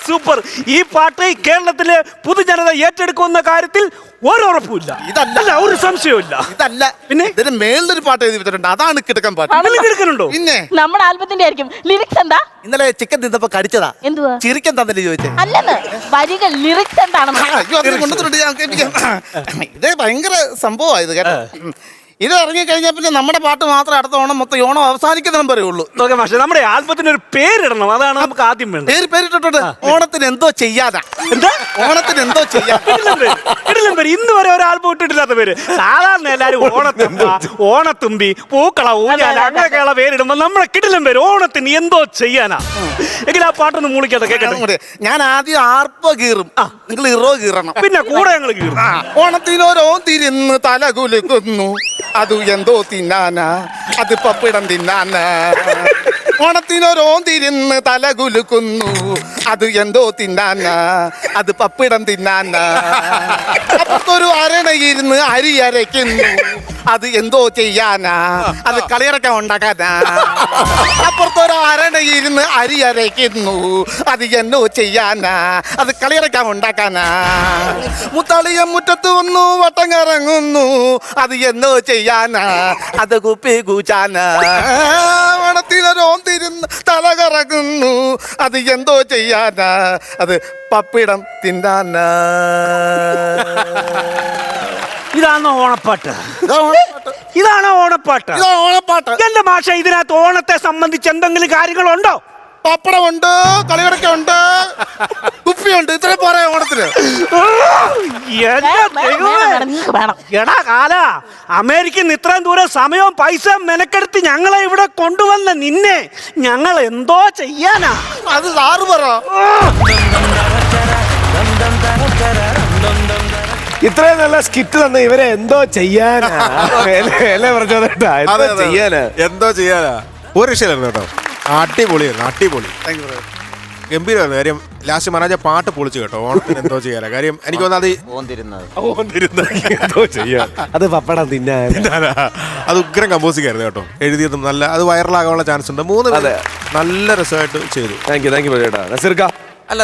സൂപ്പർ. ഈ പാട്ട് കേരളത്തിലെ പൊതുജനത ഏറ്റെടുക്കുന്ന കാര്യത്തിൽ ഒരുറപ്പുമില്ല. ഇതല്ല, ഒരു സംശയമില്ല. ഇതല്ല, പിന്നെ ഇതിന് മേളിലൊരു പാട്ട് എഴുതി വെച്ചിട്ടുണ്ട്. അതാണ് കിടക്കാൻ പാട്ട്. കിടക്കനുണ്ടോ? പിന്നെ നമ്മുടെ ആൽബത്തിന്റെ ആയിരിക്കും. ലിറിക്സ് എന്താ? ഇന്നലെ ചിക്കൻ തിന്നപ്പോ കടിച്ചതാ. എന്തുവാ? ചിരിക്കൻ തന്നല്ലേ ചോദിച്ചേ? അല്ലെന്ന്, വരികൾ ലിറിക്സ് എന്താണെന്ന്. ഇത് ഭയങ്കര സംഭവമാണ് ഇത് കേട്ടോ. ഇത് ഇറങ്ങിക്കഴിഞ്ഞാൽ പിന്നെ നമ്മുടെ പാട്ട് മാത്രം അടുത്ത ഓണം മൊത്തം ഓണം അവസാനിക്കുന്നതും പറയുള്ളൂ. ഓക്കെ മാഷെ, നമ്മുടെ ആൽബത്തിന് ഒരു പേരിടണം, അതാണ് നമുക്ക് ആദ്യം വേണ്ടത്. പേരിട്ടിട്ടുണ്ട്. ഓണത്തിന് എന്തോ ചെയ്യാതാ. എന്താ ഓണത്തിന് എന്തോ ചെയ്യാതെ. ഇടലും പേര് ഇന്ന് വരെ ഒരു ആൽബം ഇട്ടിട്ടില്ലാത്ത പേര്. സാധാരണ എല്ലാരും ഓണത്തുമ്പി, പൂക്കള, ഊഞ്ഞാല അങ്ങനെയൊക്കെയുള്ള പേരിടുമ്പോ നമ്മളെ കിടിലം പേര് ഓണത്തിന് എന്തോ ചെയ്യാനാ. എങ്കിൽ ആ പാട്ടൊന്ന് മൂളിക്കാതെ കേൾക്കട്ടെ. ഞാൻ ആദ്യം ആർപ്പ കീറും, നിങ്ങൾ ഇറോ കീറണം. പിന്നെ കൂടെ ഞങ്ങൾ കീറും. ഓണത്തിനോരോ തിരുന്ന് തല കുലുക്കുന്നു, അത് എന്തോ തിന്നാനാ, അത് പപ്പിടം തിന്നാനാ. ഓണത്തിനോരോ തിരുന്ന് തല കുലുക്കുന്നു, അത് എന്തോ തിന്നാനാ, അത് പപ്പിടം തിന്നാനാ. അപ്പുറത്തൊരു അരണയിരുന്ന് അരി അരയ്ക്കുന്നു, അത് എന്തോ ചെയ്യാനാ, അത് കളിയിറക്കാൻ ഉണ്ടാക്കാനാ. അപ്പുറത്തൊരു അരണയിരുന്ന് അരി അരയ്ക്കുന്നു, അത് എന്നോ ചെയ്യാനാ, അത് കളിയിറക്കാൻ ഉണ്ടാക്കാനാ. മുത്തളിയ മുറ്റത്ത് വന്നു വട്ടം കറങ്ങുന്നു, അത് എന്നോ ചെയ്യാനാ, അത് കുപ്പി കൂച്ചാനാ. ഓണത്തിനൊരോ തിരുന്ന് തല കറങ്ങുന്നു, അത് എന്തോ ചെയ്യാനാ, അത് പപ്പിടം തിന്നാനാ. ഇതാണോ ഓണപ്പാട്ട്? ഇതാണോ ഓണപ്പാട്ട്? ഓണപ്പാട്ട്. എന്റെ മാഷ, ഇതിനകത്ത് ഓണത്തെ സംബന്ധിച്ച് എന്തെങ്കിലും കാര്യങ്ങളുണ്ടോ? പപ്പടമുണ്ട്, കളികളൊക്കെയുണ്ട്, കുപ്പിയുണ്ട്, ഇത്ര പോരാ ഓണത്തിന്. എടാ കാല, അമേരിക്കയിൽ ഇത്രയും ദൂരം സമയവും പൈസ മെനക്കെടുത്ത് ഞങ്ങളെ ഇവിടെ കൊണ്ടുവന്ന നിന്നെ ഞങ്ങൾ എന്തോ ചെയ്യാനാ? അത് സാറ് പറ. ഇത്രയും നല്ല സ്കിറ്റ് തന്ന ഇവരെ എന്തോ ചെയ്യാനാ? ചെയ്യാനാ എന്തോ ചെയ്യാനാ? ഒരു രക്ഷയിലായിരുന്നു കേട്ടോ. അടിപൊളിയായിരുന്നു, അടിപൊളി, ഗംഭീരമായിരുന്നു. കാര്യം ലാസ്റ്റ് മനോജ പാട്ട് പൊളിച്ചു കേട്ടോ. ഓണത്തിന് എന്തോ ചെയ്യാനാ? കാര്യം എനിക്ക് അത് പപ്പടം തിന്നാനാ. അത് ഉഗ്രം കമ്പോസിംഗ് ആയിരുന്നു കേട്ടോ. എഴുതിയതും നല്ല, അത് വൈറലാകാനുള്ള ചാൻസ് ഉണ്ട്. 3 നല്ല രസമായിട്ട് ചെയ്തു. താങ്ക് യു ചേട്ടാ. നസീർക്ക, അല്ല,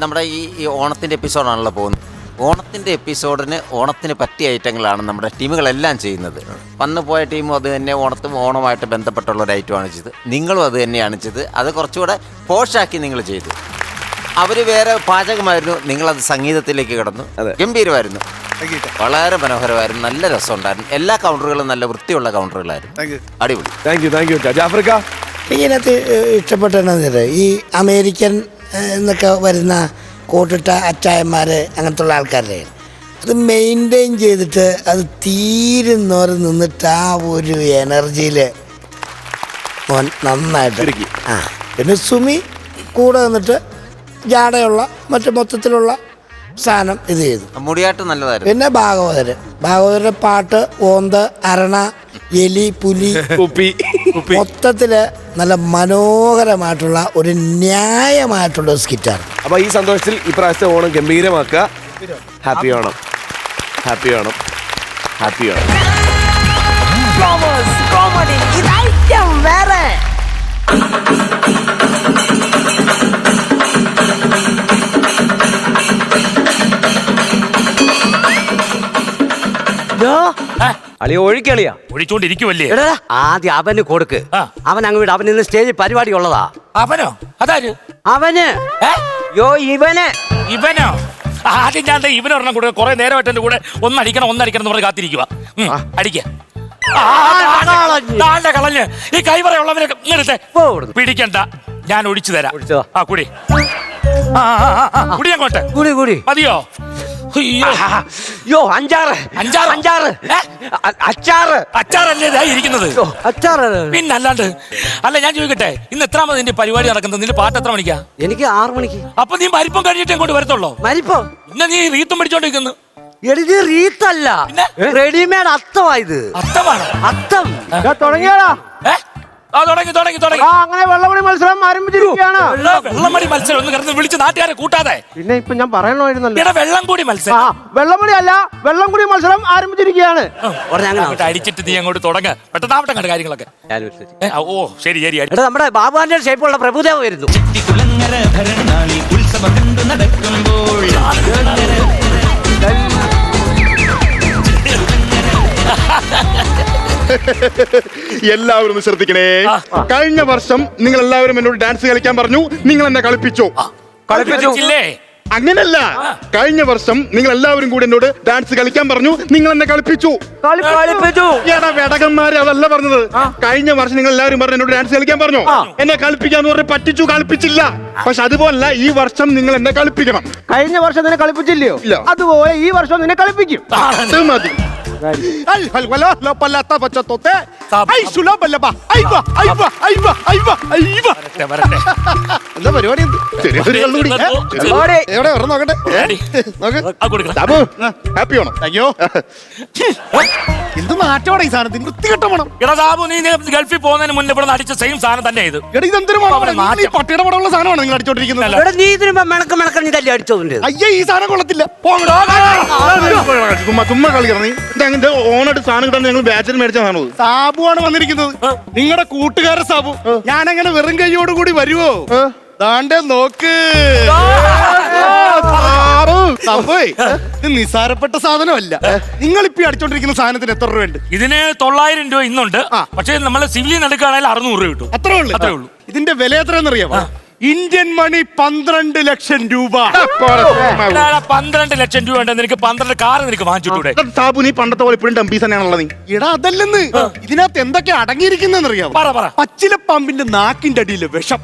നമ്മുടെ ഈ ഓണത്തിൻ്റെ എപ്പിസോഡാണല്ലോ പോകുന്നത്. ഓണത്തിൻ്റെ എപ്പിസോഡിന് ഓണത്തിന് പറ്റിയ ഐറ്റങ്ങളാണ് നമ്മുടെ ടീമുകളെല്ലാം ചെയ്യുന്നത്. വന്നു പോയ ടീമും അത് തന്നെ ഓണമായിട്ട് ബന്ധപ്പെട്ടുള്ള ഒരു ഐറ്റമാണ് ചെയ്തത്. നിങ്ങളും അത് തന്നെയാണ് ചെയ്തത്. അത് കുറച്ചുകൂടെ പോഷാക്കി നിങ്ങൾ ചെയ്തു. അവർ വേറെ പാചകമായിരുന്നു, നിങ്ങളത് സംഗീതത്തിലേക്ക് കിടന്നു. ഗംഭീരമായിരുന്നു, വളരെ മനോഹരമായിരുന്നു, നല്ല രസമുണ്ടായിരുന്നു. എല്ലാ കൗണ്ടറുകളും നല്ല വൃത്തിയുള്ള കൗണ്ടറുകളായിരുന്നു. അടിപൊളി. താങ്ക് യു ജാഫർക്ക. ഇതിനകത്ത് ഇഷ്ടപ്പെട്ടത് ഈ അമേരിക്കൻ എന്നൊക്കെ വരുന്ന കോട്ടിട്ട അച്ചായന്മാർ അങ്ങനത്തെ ഉള്ള ആൾക്കാരുടെ അത് മെയിൻറ്റെയിൻ ചെയ്തിട്ട് അത് തീരുന്നവർ നിന്നിട്ട് ആ ഒരു എനർജിയിൽ നന്നായിട്ട് പിന്നെ സുമി കൂടെ നിന്നിട്ട് ജാടയുള്ള മറ്റു മൊത്തത്തിലുള്ള സാധനം ഇത് ചെയ്തു. മുടിയാട്ട് നല്ലതായിരുന്നു. പിന്നെ ഭാഗവതരുടെ പാട്ട്, ഓന്ത്, അരണ, എലി, പുലി, കുപ്പി, മൊത്തത്തില് നല്ല മനോഹരമായിട്ടുള്ള ഒരു ന്യായമായിട്ടുള്ള ഒരു സ്കിറ്റാണ്. അപ്പൊ ഈ സന്തോഷത്തിൽ ഇപ്രാവശ്യത്തെ ഓണം ഗംഭീരമാക്കുക. Happy Onam, happy Onam, happy Onam. അളിയ ഒഴിക്കളിയാ ഒഴിച്ചോണ്ടിരിക്കുവല്ലേ? ആദ്യം അവന് കൊടുക്ക്. അവൻ അങ്ങ് വിട്. അവൻ ഇന്ന് സ്റ്റേജിൽ പരിപാടി ഉള്ളതാ. അവനോ? അതാര്? അവന് ഇവനോ? ആദ്യം ഞാൻ ഇവനൊരെണ്ണം കൂടെ കുറെ നേരമായിട്ട് എന്റെ കൂടെ ഒന്നടിക്കണം എന്ന് പറഞ്ഞ് കാത്തിരിക്കുക. അടിക്ക കളഞ്ഞ് ഈ കൈവറയുള്ളവരെ പിടിക്കണ്ട, ഞാൻ ഒഴിച്ചു തരാം. ആ കുടി, കുടി അങ്ങോട്ട്. മതിയോ? അച്ചാറല്ലേ ഇരിക്കുന്നത്? പിന്നല്ലാണ്ട്. അല്ല, ഞാൻ ചോദിക്കട്ടെ, ഇന്ന് എത്രാമത് നിന്റെ പരിപാടി നടക്കുന്നത്? നിന്റെ പാട്ട് എത്ര മണിക്കാ? എനിക്ക് 6 മണിക്ക്. അപ്പൊ നീ മരിപ്പം കഴിഞ്ഞിട്ട് ഇങ്ങോട്ട് വരത്തുള്ളോ? മരിപ്പോ? ഇന്ന് നീ റീത്തും പിടിച്ചോണ്ടിരിക്കുന്നു. ഇത് റീത്തല്ല, റെഡിമെയ്ഡ് അത്തമായത്. അത്തമാണ്? അത്തം തുടങ്ങിയാടാ. തുടങ്ങി. അങ്ങനെ വെള്ളമണി മത്സരം ആരംഭിച്ചിരിക്കുകയാണ്. വെള്ളമണി മത്സരം ഒന്ന് കിടന്ന് വിളിച്ച് നാട്ടുകാരെ കൂട്ടാതെ. പിന്നെ ഇപ്പൊ ഞാൻ പറയണമായിരുന്നല്ലോ. വെള്ളം കൂടി മത്സരം. വെള്ളമണി അല്ല, വെള്ളം കൂടി മത്സരം ആരംഭിച്ചിരിക്കുകയാണ്. അടിച്ചിട്ട് നീ അങ്ങോട്ട് തുടങ്ങ. പെട്ടെന്നാവട്ടെ കണ്ട കാര്യങ്ങളൊക്കെ. ഓ ശരി. നമ്മുടെ ബാബുവിന്റെ ഷേപ്പുള്ള പ്രഭുദേവ വരുന്നു. എല്ലാവരും ഒന്ന് ശ്രദ്ധിക്കണേ. കഴിഞ്ഞ വർഷം നിങ്ങൾ എല്ലാവരും എന്നോട് ഡാൻസ് കളിക്കാൻ പറഞ്ഞു. നിങ്ങൾ എന്നെ കളിപ്പിച്ചോ? കളിപ്പിച്ചില്ലേ? അങ്ങനല്ല, കഴിഞ്ഞ വർഷം നിങ്ങൾ എല്ലാവരും കൂടി എന്നോട് ഡാൻസ് കളിക്കാൻ പറഞ്ഞു, നിങ്ങൾ എന്നെ കളിപ്പിച്ചു. എടാ വെടകന്മാര്, അതല്ല പറഞ്ഞത്. കഴിഞ്ഞ വർഷം നിങ്ങൾ എല്ലാവരും പറഞ്ഞു എന്നോട് ഡാൻസ് കളിക്കാൻ പറഞ്ഞു, എന്നെ കളിപ്പിക്കാന്ന് പറഞ്ഞ് പറ്റിച്ചു, കളിപ്പിച്ചില്ല. പക്ഷെ അതുപോലല്ല, ഈ വർഷം നിങ്ങൾ എന്നെ കളിപ്പിക്കണം. കഴിഞ്ഞ വർഷം നിന്നെ കളിപ്പിച്ചില്ലയോ? ഇല്ല. അതുപോലെ ഈ വർഷം നിന്നെ കളിപ്പിക്കും. അത് മതി. എന്താ പരിപാടി? ചെറിയൊരു കള്ളുകൂടി. എവിടെ വരണം നോക്കട്ടെ. സാബു, ഹാപ്പി ആണോ? അയ്യോ, എന്ത് നാറ്റോടെ ഈ സാധനത്തിന് വൃത്തികെട്ട മണം. എടാ സാബു, നീ ഗൾഫിൽ പോകുന്നതിന് മുന്നേ ഇവിടെ അടിച്ച സെയിം സാധനം തന്നെ ഇത്. എടാ ഇതെന്തൊരു മണമാണ്? ഈ പട്ടിയുടെ പടമുള്ള സാധനമാണ് നിങ്ങൾ അടിച്ചോണ്ടിരിക്കുന്നത്. എടാ, നീ ഇതിന് മെണക്ക നീ തല്ലി അടിച്ചോണ്ട്. അയ്യേ, ഈ സാധനം കൊള്ളത്തില്ല. ചുമ്മാ കളിക്കണം നീ. അങ്ങനെ ഓണായിട്ട് സാധനം കിട്ടാൻ ഞങ്ങൾ ബാച്ചിൽ മേടിച്ച സാധനം. സാബുവാണ് വന്നിരിക്കുന്നത്, നിങ്ങളുടെ കൂട്ടുകാരൻ സാബു. ഞാനങ്ങനെ വെറും കൈയോടുകൂടി വരുവോ? ദാണ്ടെ നോക്ക് സംഭവേ, ഇത് നിസാരപ്പെട്ട സാധനമല്ല. നിങ്ങളിപ്പോ അടിച്ചോണ്ടിരിക്കുന്ന സാധനത്തിന് എത്ര രൂപയുണ്ട്? ഇതിന് 900 രൂപ ഇന്നുണ്ട്. പക്ഷേ നമ്മള് സിവിലിൽ എടുക്കുകയാണെങ്കിൽ 600 രൂപ കിട്ടും. അത്രേ ഉള്ളൂ. ഇതിന്റെ വില എത്രയെന്നറിയാമോ? ഇന്ത്യൻ മണി 12 ലക്ഷം രൂപ. 12 ലക്ഷം രൂപ ഉണ്ടെന്ന് നിനക്ക് 12 കാർ നിനക്ക് വാങ്ങിച്ചിട്ടൂടെ? സാബു, നീ പണ്ടത്തെ പോലെ ഇപ്പോഴും ഡംബീസ് തന്നെയാണുള്ളത്. നീ എടാ അതല്ലെന്ന്, ഇതിനകത്ത് എന്തൊക്കെ അടങ്ങിയിരിക്കുന്നറിയാമോ? പച്ചില പാമ്പിന്റെ നാക്കിന്റെ അടിയിലെ വിഷം.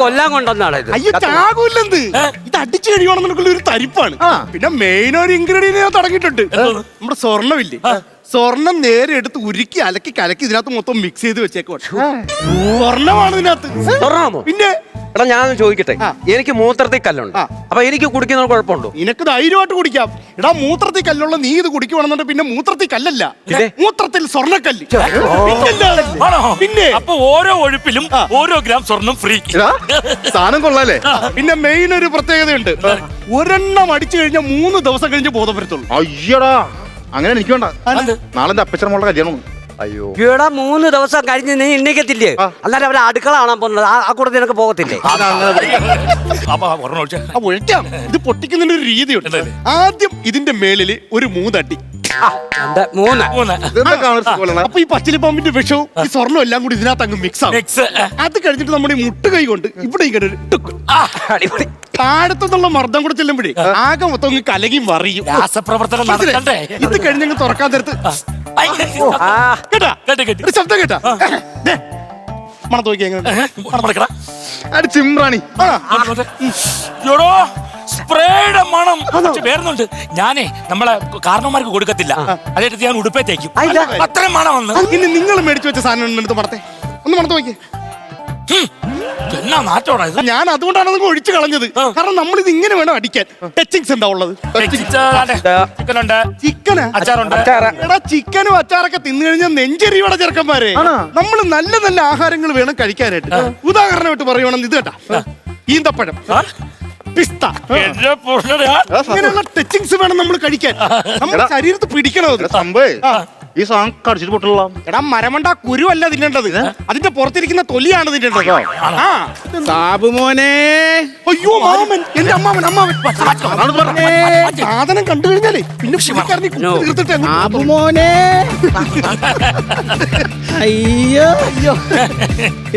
കൊല്ലാൻ കൊണ്ടുവന്നാണ് ഇത്. അയ്യോ, ചാകൂല്ലെന്ന്. ഇത് അടിച്ചു കഴിയുവാണെന്നുള്ള ഒരു തരിപ്പാണ്. പിന്നെ മെയിൻ ഒരു ഇൻഗ്രീഡിയന്റ് അടങ്ങിയിട്ടുണ്ട്. നമ്മുടെ സ്വർണ്ണമില്ലേ, സ്വർണം നേരെ എടുത്ത് ഉരുക്കി അലക്കി കലക്കി ഇതിനകത്ത് മൊത്തം മിക്സ് ചെയ്ത് വെച്ചേക്കോ. സ്വർണ്ണമാണ് ഇതിനകത്ത്. പിന്നെ എടാ, ഞാൻ ചോദിക്കട്ടെ, എനിക്ക് മൂത്രത്തിൽ കല്ലുണ്ട്, അപ്പൊ എനിക്ക് കുടിക്കുന്ന കുഴപ്പമുണ്ടോ? നിനക്ക് ധൈര്യമായിട്ട് കുടിക്കാം. എടാ, മൂത്രത്തിൽ കല്ലുള്ള നീ ഇത് കുടിക്കുവാണെന്നുണ്ട് പിന്നെ മൂത്രത്തിൽ കല്ലല്ല, മൂത്രത്തിൽ സ്വർണ്ണക്കല്ല്. പിന്നെ അപ്പൊ ഓരോ ഒഴുപ്പിലും ഓരോ ഗ്രാം സ്വർണം ഫ്രീ. സാധനം കൊള്ളാലേ. പിന്നെ മെയിൻ ഒരു പ്രത്യേകതയുണ്ട്, ഒരെണ്ണം അടിച്ചു കഴിഞ്ഞാൽ 3 ദിവസം കഴിഞ്ഞ് ബോധം വരത്തുള്ളൂ. അയ്യടാ, അങ്ങനെ എനിക്ക് വേണ്ട. നാളെ എന്റെ അപ്പച്ചൻ മോളുടെ കല്യാണം. അയ്യോ, ഇവിടെ 3 ദിവസം കഴിഞ്ഞ് നീ എണ്ണിക്കത്തില്ലേ? അന്നേരം അവരെ അടുക്കള കാണാൻ പോകുന്നത്, ആ കൂടെ നിനക്ക് പോകത്തില്ലേ? ഇത് പൊട്ടിക്കുന്നതിന്റെ ഒരു രീതിയുണ്ട്. ആദ്യം ഇതിന്റെ മേളില് ഒരു 3 അടി. അപ്പൊ ഈ പച്ചിലിപ്പാമ്പിന്റെ വിഷവും ഈ സ്വർണ്ണം എല്ലാം കൂടി ഇതിനകത്ത് അങ്ങ് മിക്സ് ആവും. അത് കഴിഞ്ഞിട്ട് നമ്മുടെ ഈ മുട്ടുകൈ കൊണ്ട് ഇവിടെ ഇങ്ങനെ ഒരു ടുക്ക് താഴത്തുനിന്നുള്ള മർദ്ദം കൂടെ ചെല്ലുമ്പോഴേ ആകെ മൊത്തം അങ്ങ് കലകിയും വറിയും. ഇത് കഴിഞ്ഞങ്ങ് തുറക്കാൻ നേരത്ത് കേട്ടാ ശബ്ദം കേട്ടാ മണത്ത് നോക്കി ചിമ്രാണി സ്പ്രേയുടെ മണം വേറുന്നുണ്ട്. ഞാനേ നമ്മളെ കാരണവന്മാർക്ക് കൊടുക്കത്തില്ല, അതായിട്ട് ഞാൻ ഉടുപ്പേ തേക്കും. അത്രയും മണം വന്ന്. ഇനി നിങ്ങൾ മേടിച്ചു വെച്ച സാധനം എടുത്ത് മണത്തെ ഒന്ന് മണത്ത് നോക്കിയേ. എന്നാ നാറ്റോടാ ഇത്. ഞാൻ അതുകൊണ്ടാണ് നിങ്ങൾ ഒഴിച്ചു കളഞ്ഞത്. കാരണം നമ്മൾ ഇത് ഇങ്ങനെ വേണം അടിക്കാൻ. ടച്ചിങ്സ് എന്താ ഉള്ളത്? ചിക്കനുണ്ട്, ചിക്കന് അച്ചാറുണ്ട്. എടാ, ചിക്കനും അച്ചാറൊക്കെ തിന്നു കഴിഞ്ഞാൽ നെഞ്ചെരിയുടെ ചെറുക്കന്മാരെ. നമ്മൾ നല്ല നല്ല ആഹാരങ്ങൾ വേണം കഴിക്കാനായിട്ട്. ഉദാഹരണമായിട്ട് പറയുവാണെന്ന് ഇത് കേട്ടാ, ഈന്തപ്പഴം, പിസ്ത, ഇങ്ങനെയുള്ള ടച്ചിങ്സ് വേണം നമ്മൾ കഴിക്കാൻ. നമ്മുടെ ശരീരത്ത് പിടിക്കണത്. ഈ സാധനം കടിച്ചിട്ട് പൊട്ടുള്ള. എടാ, മരമണ്ട കുരുവല്ല തിന്നേണ്ടത്, അതിന്റെ പുറത്തിരിക്കുന്ന തൊലിയാണ് തിന്നേണ്ടത്. സാബു മോനെ. അയ്യോ, മാമൻ, എന്റെ അമ്മാവൻ. സാധനം കണ്ടു കഴിഞ്ഞാലേ പിന്നെ തീർത്തിട്ട് സാബു മോനെ. അയ്യോ അയ്യോ,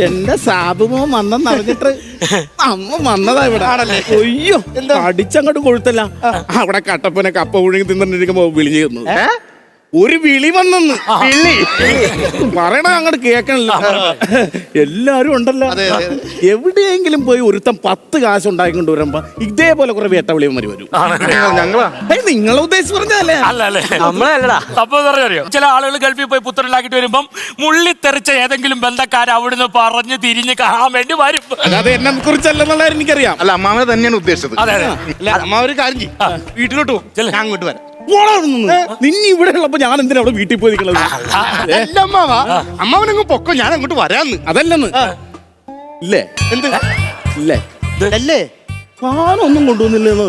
എന്റെ സാബുമോൻ വന്നെന്നറിഞ്ഞിട്ട് അമ്മ വന്നതാ ഇവിടെ. അയ്യോ, അടിച്ചങ്ങോട്ട് കൊഴുത്തല്ല. അവിടെ കട്ടപ്പന കപ്പ ഒഴുകി തിന്നിരിക്കുമ്പോ വിളിഞ്ഞു തന്നു. ഒരു വിളി വന്നെന്ന്. പറയണ അങ്ങോട്ട് കേക്കണല്ലോ. എല്ലാരും ഉണ്ടല്ലോ. എവിടെയെങ്കിലും പോയി ഒരുത്തം 10 കാശ് ഉണ്ടാക്കിക്കൊണ്ട് വരുമ്പോ ഇതേപോലെ കുറെ വേട്ടവിളിയന്മാര് വരും. നിങ്ങളെ ഉദ്ദേശിച്ച് പറഞ്ഞല്ലേ? നമ്മളല്ലടാ. അറിയോ, ചില ആളുകൾ ഗൾഫിൽ പോയി പുത്തനുണ്ടാക്കിട്ട് വരുമ്പം മുള്ളിത്തെറിച്ച ഏതെങ്കിലും ബന്ധക്കാർ അവിടുന്ന് പറഞ്ഞു തിരിഞ്ഞ് കാണാൻ വേണ്ടി വരും. അല്ലാതെ എന്നെ കുറിച്ചല്ലെന്നുള്ള എനിക്കറിയാം. അല്ല, അമ്മാവനെ തന്നെയാണ് ഉദ്ദേശിച്ചത്. അമ്മ ഒരു കാര്യം ചെയ്യും, വീട്ടിലോട്ട് പോകും, ഞാൻ അങ്ങോട്ട് വരാം. നിന്നെ ഇവിടെ ഉള്ളപ്പോ ഞാൻ എന്തിനാ അവിടെ വീട്ടിൽ പോയി നിൽക്കുന്നത്? അമ്മാവനങ്ങ് പൊക്കോ, ഞാൻ അങ്ങോട്ട് വരാന്ന്. അതല്ലെന്ന് ഇല്ലേ? എന്ത് ഇല്ലേ? അല്ലേ? സാധനമൊന്നും കൊണ്ടുവന്നില്ലെന്ന്.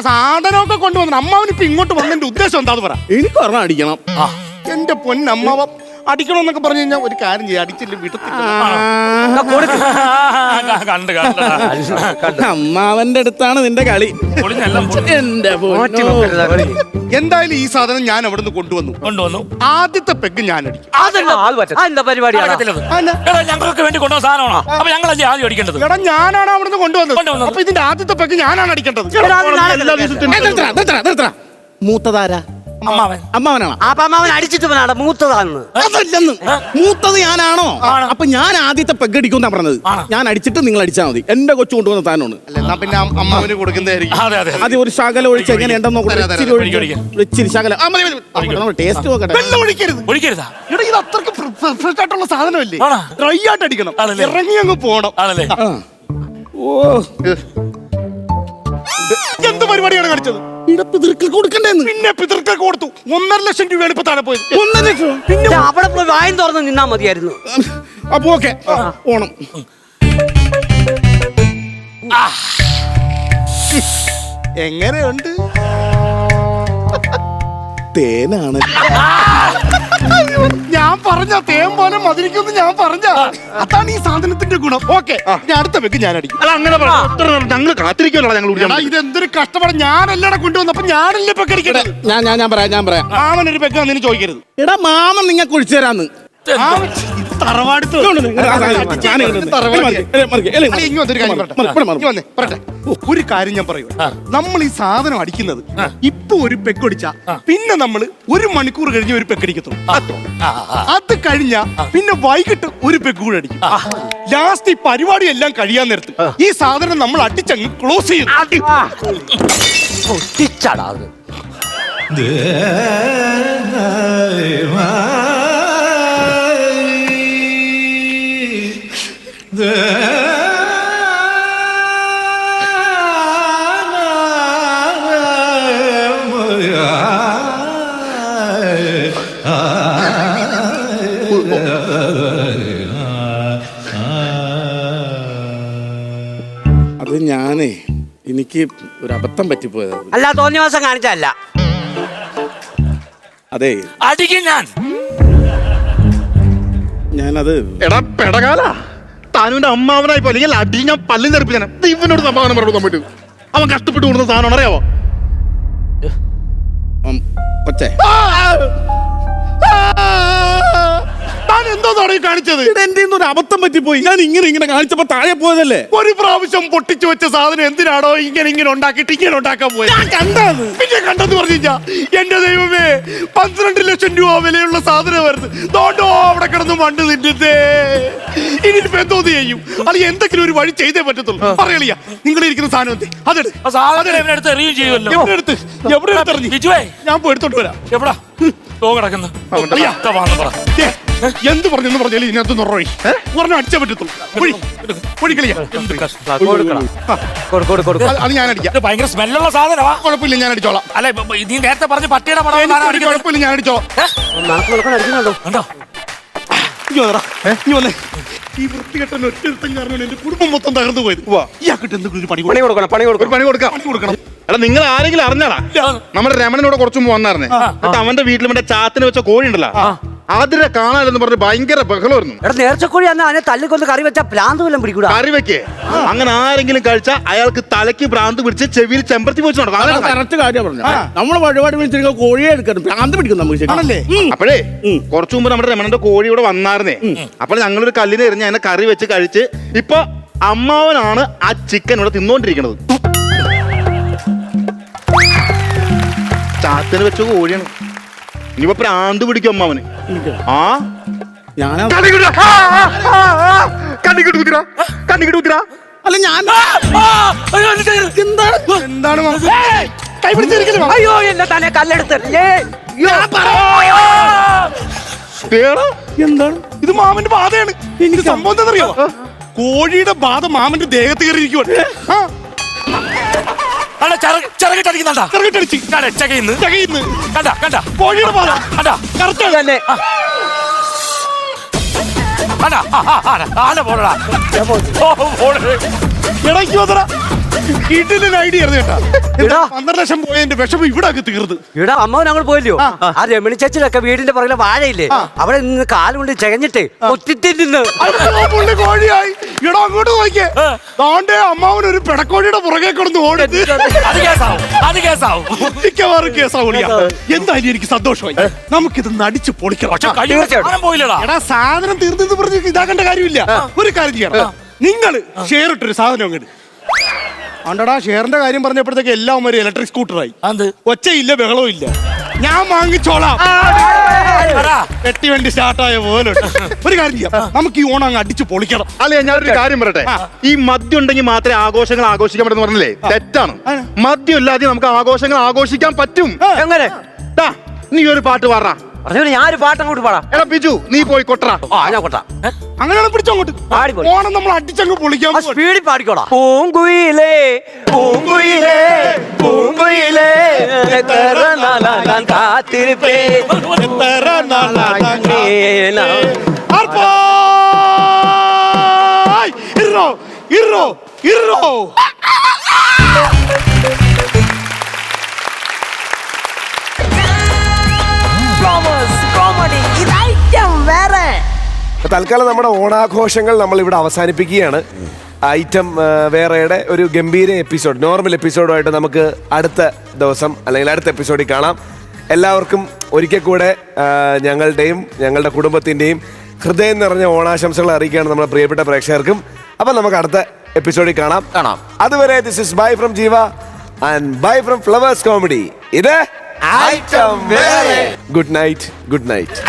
സാധനമൊക്കെ കൊണ്ടുവന്നു. അമ്മാവൻ ഇപ്പൊ ഇങ്ങോട്ട് വന്നതിന്റെ ഉദ്ദേശം എന്താന്ന് പറ. എനിക്ക് പറഞ്ഞ അടിക്കണം. എന്റെ പൊന്നമ്മാവ, അടിക്കണമെന്നൊക്കെ പറഞ്ഞു കഴിഞ്ഞാൽ ഒരു കാര്യം ചെയ്യാം, അടിച്ചില്ല വീട്ടിൽ കണ്ട് കണ്ട് അമ്മാവന്റെ അടുത്താണ് നിന്റെ കളി. എന്റെ എന്തായാലും ഈ സാധനം ഞാൻ അവിടെ നിന്ന് കൊണ്ടുവന്നു. ആദ്യത്തെ പെഗ് ഞാൻ അടിക്കും. ഞങ്ങൾക്ക് വേണ്ടി കൊണ്ടുവന്ന സാധനമാണോ? അപ്പൊ ഞങ്ങളല്ലേ ആദ്യം അടിക്കേണ്ടത്? എടാ ഞാനാണ് അവിടെ നിന്ന് കൊണ്ടുവന്നത്. അപ്പൊ ഇതിന്റെ ആദ്യത്തെ പെഗ് ഞാനാണ് അടിക്കേണ്ടത്. മൂത്തതാരാ? അമ്മാവനാണോ? അമ്മാവൻ അടിച്ചിട്ട് മൂത്തതാണെന്ന്. അതല്ലെന്ന്, മൂത്തത് ഞാനാണോ? അപ്പൊ ഞാൻ ആദ്യത്തെ പെഗ് അടിക്കുന്ന പറഞ്ഞത്. ഞാൻ അടിച്ചിട്ട് നിങ്ങൾ അടിച്ചാൽ മതി. എന്റെ കൊച്ചു കൊണ്ടുവന്ന താനാണ്. എന്നാ പിന്നെ അമ്മാവന് കൊടുക്കുന്നതായിരിക്കും. അത് ഒരു ശകല ഒഴിച്ച് എങ്ങനെയുണ്ടെന്ന് ഇച്ചിരി ശകല ടേസ്റ്റ് നോക്കട്ടെ. വെള്ളം ഒഴിക്കരുത്. ഇവിടെ ഇത് അത്രക്ക് ഫ്രഷ് ആയിട്ടുള്ള സാധനമല്ലേ? ഡ്രൈ ആയിട്ട് അടിക്കണം. ഇറങ്ങി അങ്ങ് പോണം. ഓ എന്ത് പരിപാടിയാണ് കാണിച്ചത്? പിതൃക്കൾ കൊടുക്കണ്ടേന്ന്. പിന്നെ പിതൃക്കൾ കൊടുത്തു. 1.5 ലക്ഷം രൂപയാണ് ഇപ്പൊ താഴെ പോയത്. 1.5 ലക്ഷം. പിന്നെ അവിടെ പോയി വായും തുറന്ന് നിന്നാ മതിയായിരുന്നു. അപ്പൊ ഓക്കെ, ഓണം. എങ്ങനെയുണ്ട്? തേനാണ്. ഞാൻ പറഞ്ഞ തേൻ പോലെ മധുരിക്കുമെന്ന് ഞാൻ പറഞ്ഞ. അതാണ് ഈ സാധനത്തിന്റെ ഗുണം. ഓക്കെ, അടുത്ത വെക്ക് ഞാൻ അടിക്കും. അല്ല അങ്ങനെ ഞങ്ങൾ കാത്തിരിക്കുമല്ലോ. ഞങ്ങൾ ഇതെന്തൊരു കഷ്ടപ്പാട്. ഞാനല്ലടാ കൊണ്ടുവന്നു. അപ്പൊ ഞാനല്ലേ പെഗ് അടിക്കട്ടെ. ഞാൻ പറയാം. മാമൻ ഒരു പെഗ് വന്നിന് ചോദിക്കരുത്. എടാ മാമൻ നിങ്ങൾക്ക് ഒഴിച്ചു തരാന്ന്. ഒരു കാര്യം ഞാൻ പറയൂ. നമ്മൾ ഈ സാധനം അടിക്കുന്നത് ഇപ്പൊ ഒരു പെക്കടിച്ച പിന്നെ നമ്മൾ 1 മണിക്കൂർ കഴിഞ്ഞ് ഒരു പെക്കടിക്കത്തുള്ളൂ. അത് കഴിഞ്ഞ പിന്നെ വൈകിട്ട് ഒരു പെക്ക് കൂടെ അടിക്കും. ലാസ്റ്റ് ഈ പരിപാടി എല്ലാം കഴിയാൻ നേരത്ത് ഈ സാധനം നമ്മൾ അടിച്ചങ്ങ് ക്ലോസ് ചെയ്യും. അത് ഞാനേ എനിക്ക് ഒരു അബദ്ധം പറ്റിപ്പോയത്. അല്ല, തോന്നിയ മാസം കാണിച്ചല്ല. അതെ, അടിക്കും ഞാനത്. എടാ പെടകാല, താനുവിന്റെ അമ്മാവനായി പോലെ അല്ലെങ്കിൽ അടി ഞാൻ പല്ലും തെറിപ്പിച്ചാണ്. ഇവനോട് സംഭാവന പറഞ്ഞു പറ്റും. അവൻ കഷ്ടപ്പെട്ട് കൊടുക്കുന്ന സാധനം അറിയാവോ? കൊച്ചേ, എന്തോന്നാണ് ഈ കാണിച്ചത്? എന്റെ ഒരു അബദ്ധം പറ്റിപ്പോയി. ഞാൻ ഇങ്ങനെ കാണിച്ചപ്പോ താഴെ പോയതല്ലേ. ഒരു പ്രാവശ്യം പൊട്ടിച്ചു വെച്ച സാധനം എന്തിനാണോ ഇങ്ങനെ ഉണ്ടാക്കിയിട്ട് ഇങ്ങനെ ഉണ്ടാക്കാൻ പോയത്? കണ്ടത് പിന്നെ കണ്ടെന്ന് പറഞ്ഞു കഴിഞ്ഞാ എന്റെ ദൈവമേ, 12 ലക്ഷം രൂപ വിലയുള്ള സാധനമായിരുന്നു. തോണ്ടോ അവിടെ കിടന്ന് മണ്ട് തിന്നേ. ഇനിയിപ്പോ എന്തോ ചെയ്യും? അത് എന്തെങ്കിലും ഒരു വഴി ചെയ്തേ പറ്റത്തുള്ളൂ. പറയളിയാ, നിങ്ങൾ ഇരിക്കുന്ന സാധനം എവിടെ ഞാൻ പോയി എടുത്തോണ്ട് വരാം. എവിടാ കിടക്കുന്നു? എന്ത് പറഞ്ഞെന്ന് പറഞ്ഞാലും ഇതിനകത്ത് നൊറൊഴി പറഞ്ഞ അടിച്ചാ പറ്റത്തുള്ളൂ. അത് ഞാൻ അടിക്കാം. ഭയങ്കര സ്മെല്ലുള്ള സാധനമാ. കുഴപ്പമില്ല, ഞാൻ അടിച്ചോളാം. അല്ലെ, നീ നേരത്തെ പറഞ്ഞ പട്ടിയുടെ കുഴപ്പമില്ല, ഞാൻ അടിച്ചോളാം. ഈ വൃത്തികെട്ടൻ ഒറ്റ കാരണം എന്റെ കുടുംബം മൊത്തം തകർന്നു പോയത്. ഇയാൾക്കിട്ട് എന്തെങ്കിലും ഒരു പണി കൊടുക്കണം. എടാ, നിങ്ങൾ ആരെങ്കിലും അറിഞ്ഞാടാ? നമ്മുടെ രമണനോട് കുറച്ചു മുമ്പ് വന്നായിരുന്നേ. എന്നിട്ട് അവന്റെ വീട്ടിൽ മറ്റേ ചാത്തിന് വെച്ച കോഴി ഉണ്ടല്ലോ, അതിനെ കാണാനെന്ന് പറഞ്ഞ് ഭയങ്കര ബഹളമായിരുന്നു. എടാ, നേർച്ചക്കോഴി അതിനെ തല്ലിക്കൊന്ന് കറി വെച്ചാൽ ഭ്രാന്ത് വല്ലതും പിടിക്കൂടാ. കറി വെക്കേ അങ്ങനെ ആരെങ്കിലും കഴിച്ചാൽ അയാൾക്ക് തലയ്ക്ക് ഭ്രാന്ത് പിടിച്ച് ചെവിയിൽ ചെമ്പരത്തി വെച്ച് നടക്കും. കറക്റ്റ് കാര്യം പറഞ്ഞു. നമ്മള് വഴിപാട് വിളിച്ചിരിക്കുക കോഴിയെ എടുക്കണം, ഭ്രാന്ത് പിടിക്കും നമുക്ക്. അപ്പോഴേ കുറച്ചു മുമ്പ് നമ്മുടെ രമണന്റെ കോഴി ഇവിടെ വന്നായിരുന്നേ. അപ്പോൾ ഞങ്ങളൊരു കല്ലിനെ എറിഞ്ഞ് അതിനെ കറി വെച്ച് കഴിച്ച് ഇപ്പൊ അമ്മാവനാണ് ആ ചിക്കൻ ഇവിടെ തിന്നോണ്ടിരിക്കണത്. ചാത്തിന് വെച്ച കോഴിയാണ്. ഇനിയിപ്പോ ഭ്രാന്ത് പിടിക്കും അമ്മാവന്. അല്ല ഞാൻ എന്താണ് അയ്യോ, എന്നെ തന്നെ കല്ലെടുത്തല്ലേ. എന്താണ് ഇത്? മാമന്റെ ബാധയാണ്. എനിക്ക് സംഭവം എന്താണെന്നറിയോ? കോഴിയുടെ ബാധ മാമന്റെ ദേഹത്ത് കയറിയിരിക്കുവാണ്. കോഴിയുടെ ബാധ കറക്റ്റ് തന്നെ. ഇടയ്ക്ക് വീട്ടിലെ ഐഡിയ ആയിരുന്നു കേട്ടാ. എടാ. 12 ലക്ഷം പോയതിന്റെ വിഷമം ഇവിടെ അങ്ങ് തീർന്നു. ഇവിടെ അമ്മ ഞങ്ങൾ പോയില്ലയോ ആ രമണി ചേച്ചിലൊക്കെ വീടിന്റെ പുറകിലെ വാഴയില്ലേ അവിടെ നിന്ന് കാലുകൊണ്ട് ചകഞ്ഞിട്ട് ഒത്തിരി നിന്ന് അടുത്ത പുള്ളി കോഴിയായി. എടാ അങ്ങോട്ട് നോക്കിയേ. ദാണ്ടേ അമ്മാവൻ ഒരു പിടക്കോഴിയുടെ പുറകെ കിടന്ന് ഓടുന്നത്. അത് കേസാവും, അത് കേസാവും. മിക്കവാറും കേസാ വിളിയാ. എന്തായാലും എനിക്ക് സന്തോഷമായി. നമുക്കിത് നടിച്ചു പൊളിക്കണം. പക്ഷെ കഴിവ് സാധനം പോയില്ലടാ. എടാ സാധനം തീർന്നെന്ന് പറഞ്ഞ് ഇതാക്കേണ്ട കാര്യമില്ല. ഒരു കാര്യം ചെയ്യണം. നിങ്ങള് ഷെയർ ഇട്ടൊരു സാധനം അങ്ങോട്ട് ആണ്ടടാ. ഷെയറിന്റെ കാര്യം പറഞ്ഞപ്പോഴത്തേക്ക് എല്ലാം ഒരു ഇലക്ട്രിക് സ്കൂട്ടറായി. ഒച്ചയില്ല ബഹളവും ഇല്ല. ഞാൻ വാങ്ങിച്ചോളാം. പെട്ടി വണ്ടി സ്റ്റാർട്ടായ പോലെ. ഒരു കാര്യം ചെയ്യാം, നമുക്ക് ഈ ഓണം അങ്ങ് അടിച്ചു പൊളിക്കണം. അല്ലേ ഞാനൊരു കാര്യം പറയട്ടെ. ഈ മദ്യം ഉണ്ടെങ്കിൽ മാത്രമേ ആഘോഷങ്ങൾ ആഘോഷിക്കാൻ പറ്റുന്ന പറഞ്ഞല്ലേ? തെറ്റാണ്. മദ്യം ഇല്ലാതെ നമുക്ക് ആഘോഷങ്ങൾ ആഘോഷിക്കാൻ പറ്റും. എങ്ങനെ? നീ ഒരു പാട്ട് പാടാ. ഞാനൊരു പാട്ട് അങ്ങോട്ട് പാടാം. എടാ ബിജു നീ പോയി കൊട്ടറ. ഞാൻ കൊട്ടാ. അങ്ങനെയാണ് പിടിച്ചോങ്ങോട്ട്. ഓണം നമ്മൾ അടിച്ചങ്ങ് പൊളിക്കാൻ. സ്പീഡിൽ പാടിക്കോടാ. പൂങ്കുയിലേ പൂങ്കുയിലേ പൂങ്കുയിലേ എത്ര നാളാ ഞാൻ കാത്തിരിപ്പേ എത്ര നാളാ ഇറോ ഇറോ ഇറോ. തൽക്കാലം നമ്മുടെ ഓണാഘോഷങ്ങൾ നമ്മൾ ഇവിടെ അവസാനിപ്പിക്കുകയാണ്. ഐറ്റം വേറെയുടെ ഒരു ഗംഭീര എപ്പിസോഡ്, നോർമൽ എപ്പിസോഡുമായിട്ട് നമുക്ക് അടുത്ത ദിവസം അല്ലെങ്കിൽ അടുത്ത എപ്പിസോഡിൽ കാണാം. എല്ലാവർക്കും ഒരിക്കൽ കൂടെ ഞങ്ങളുടെയും ഞങ്ങളുടെ കുടുംബത്തിൻ്റെയും ഹൃദയം നിറഞ്ഞ ഓണാശംസകൾ അറിയിക്കുകയാണ് നമ്മുടെ പ്രിയപ്പെട്ട പ്രേക്ഷകർക്കും. അപ്പം നമുക്ക് അടുത്ത എപ്പിസോഡിൽ കാണാം. അതുവരെ ദിസ് ഇസ് ബൈ ഫ്രം ജീവ and bye from flowers comedy. ഇത് ഐറ്റം വേറെ. Good night, good night.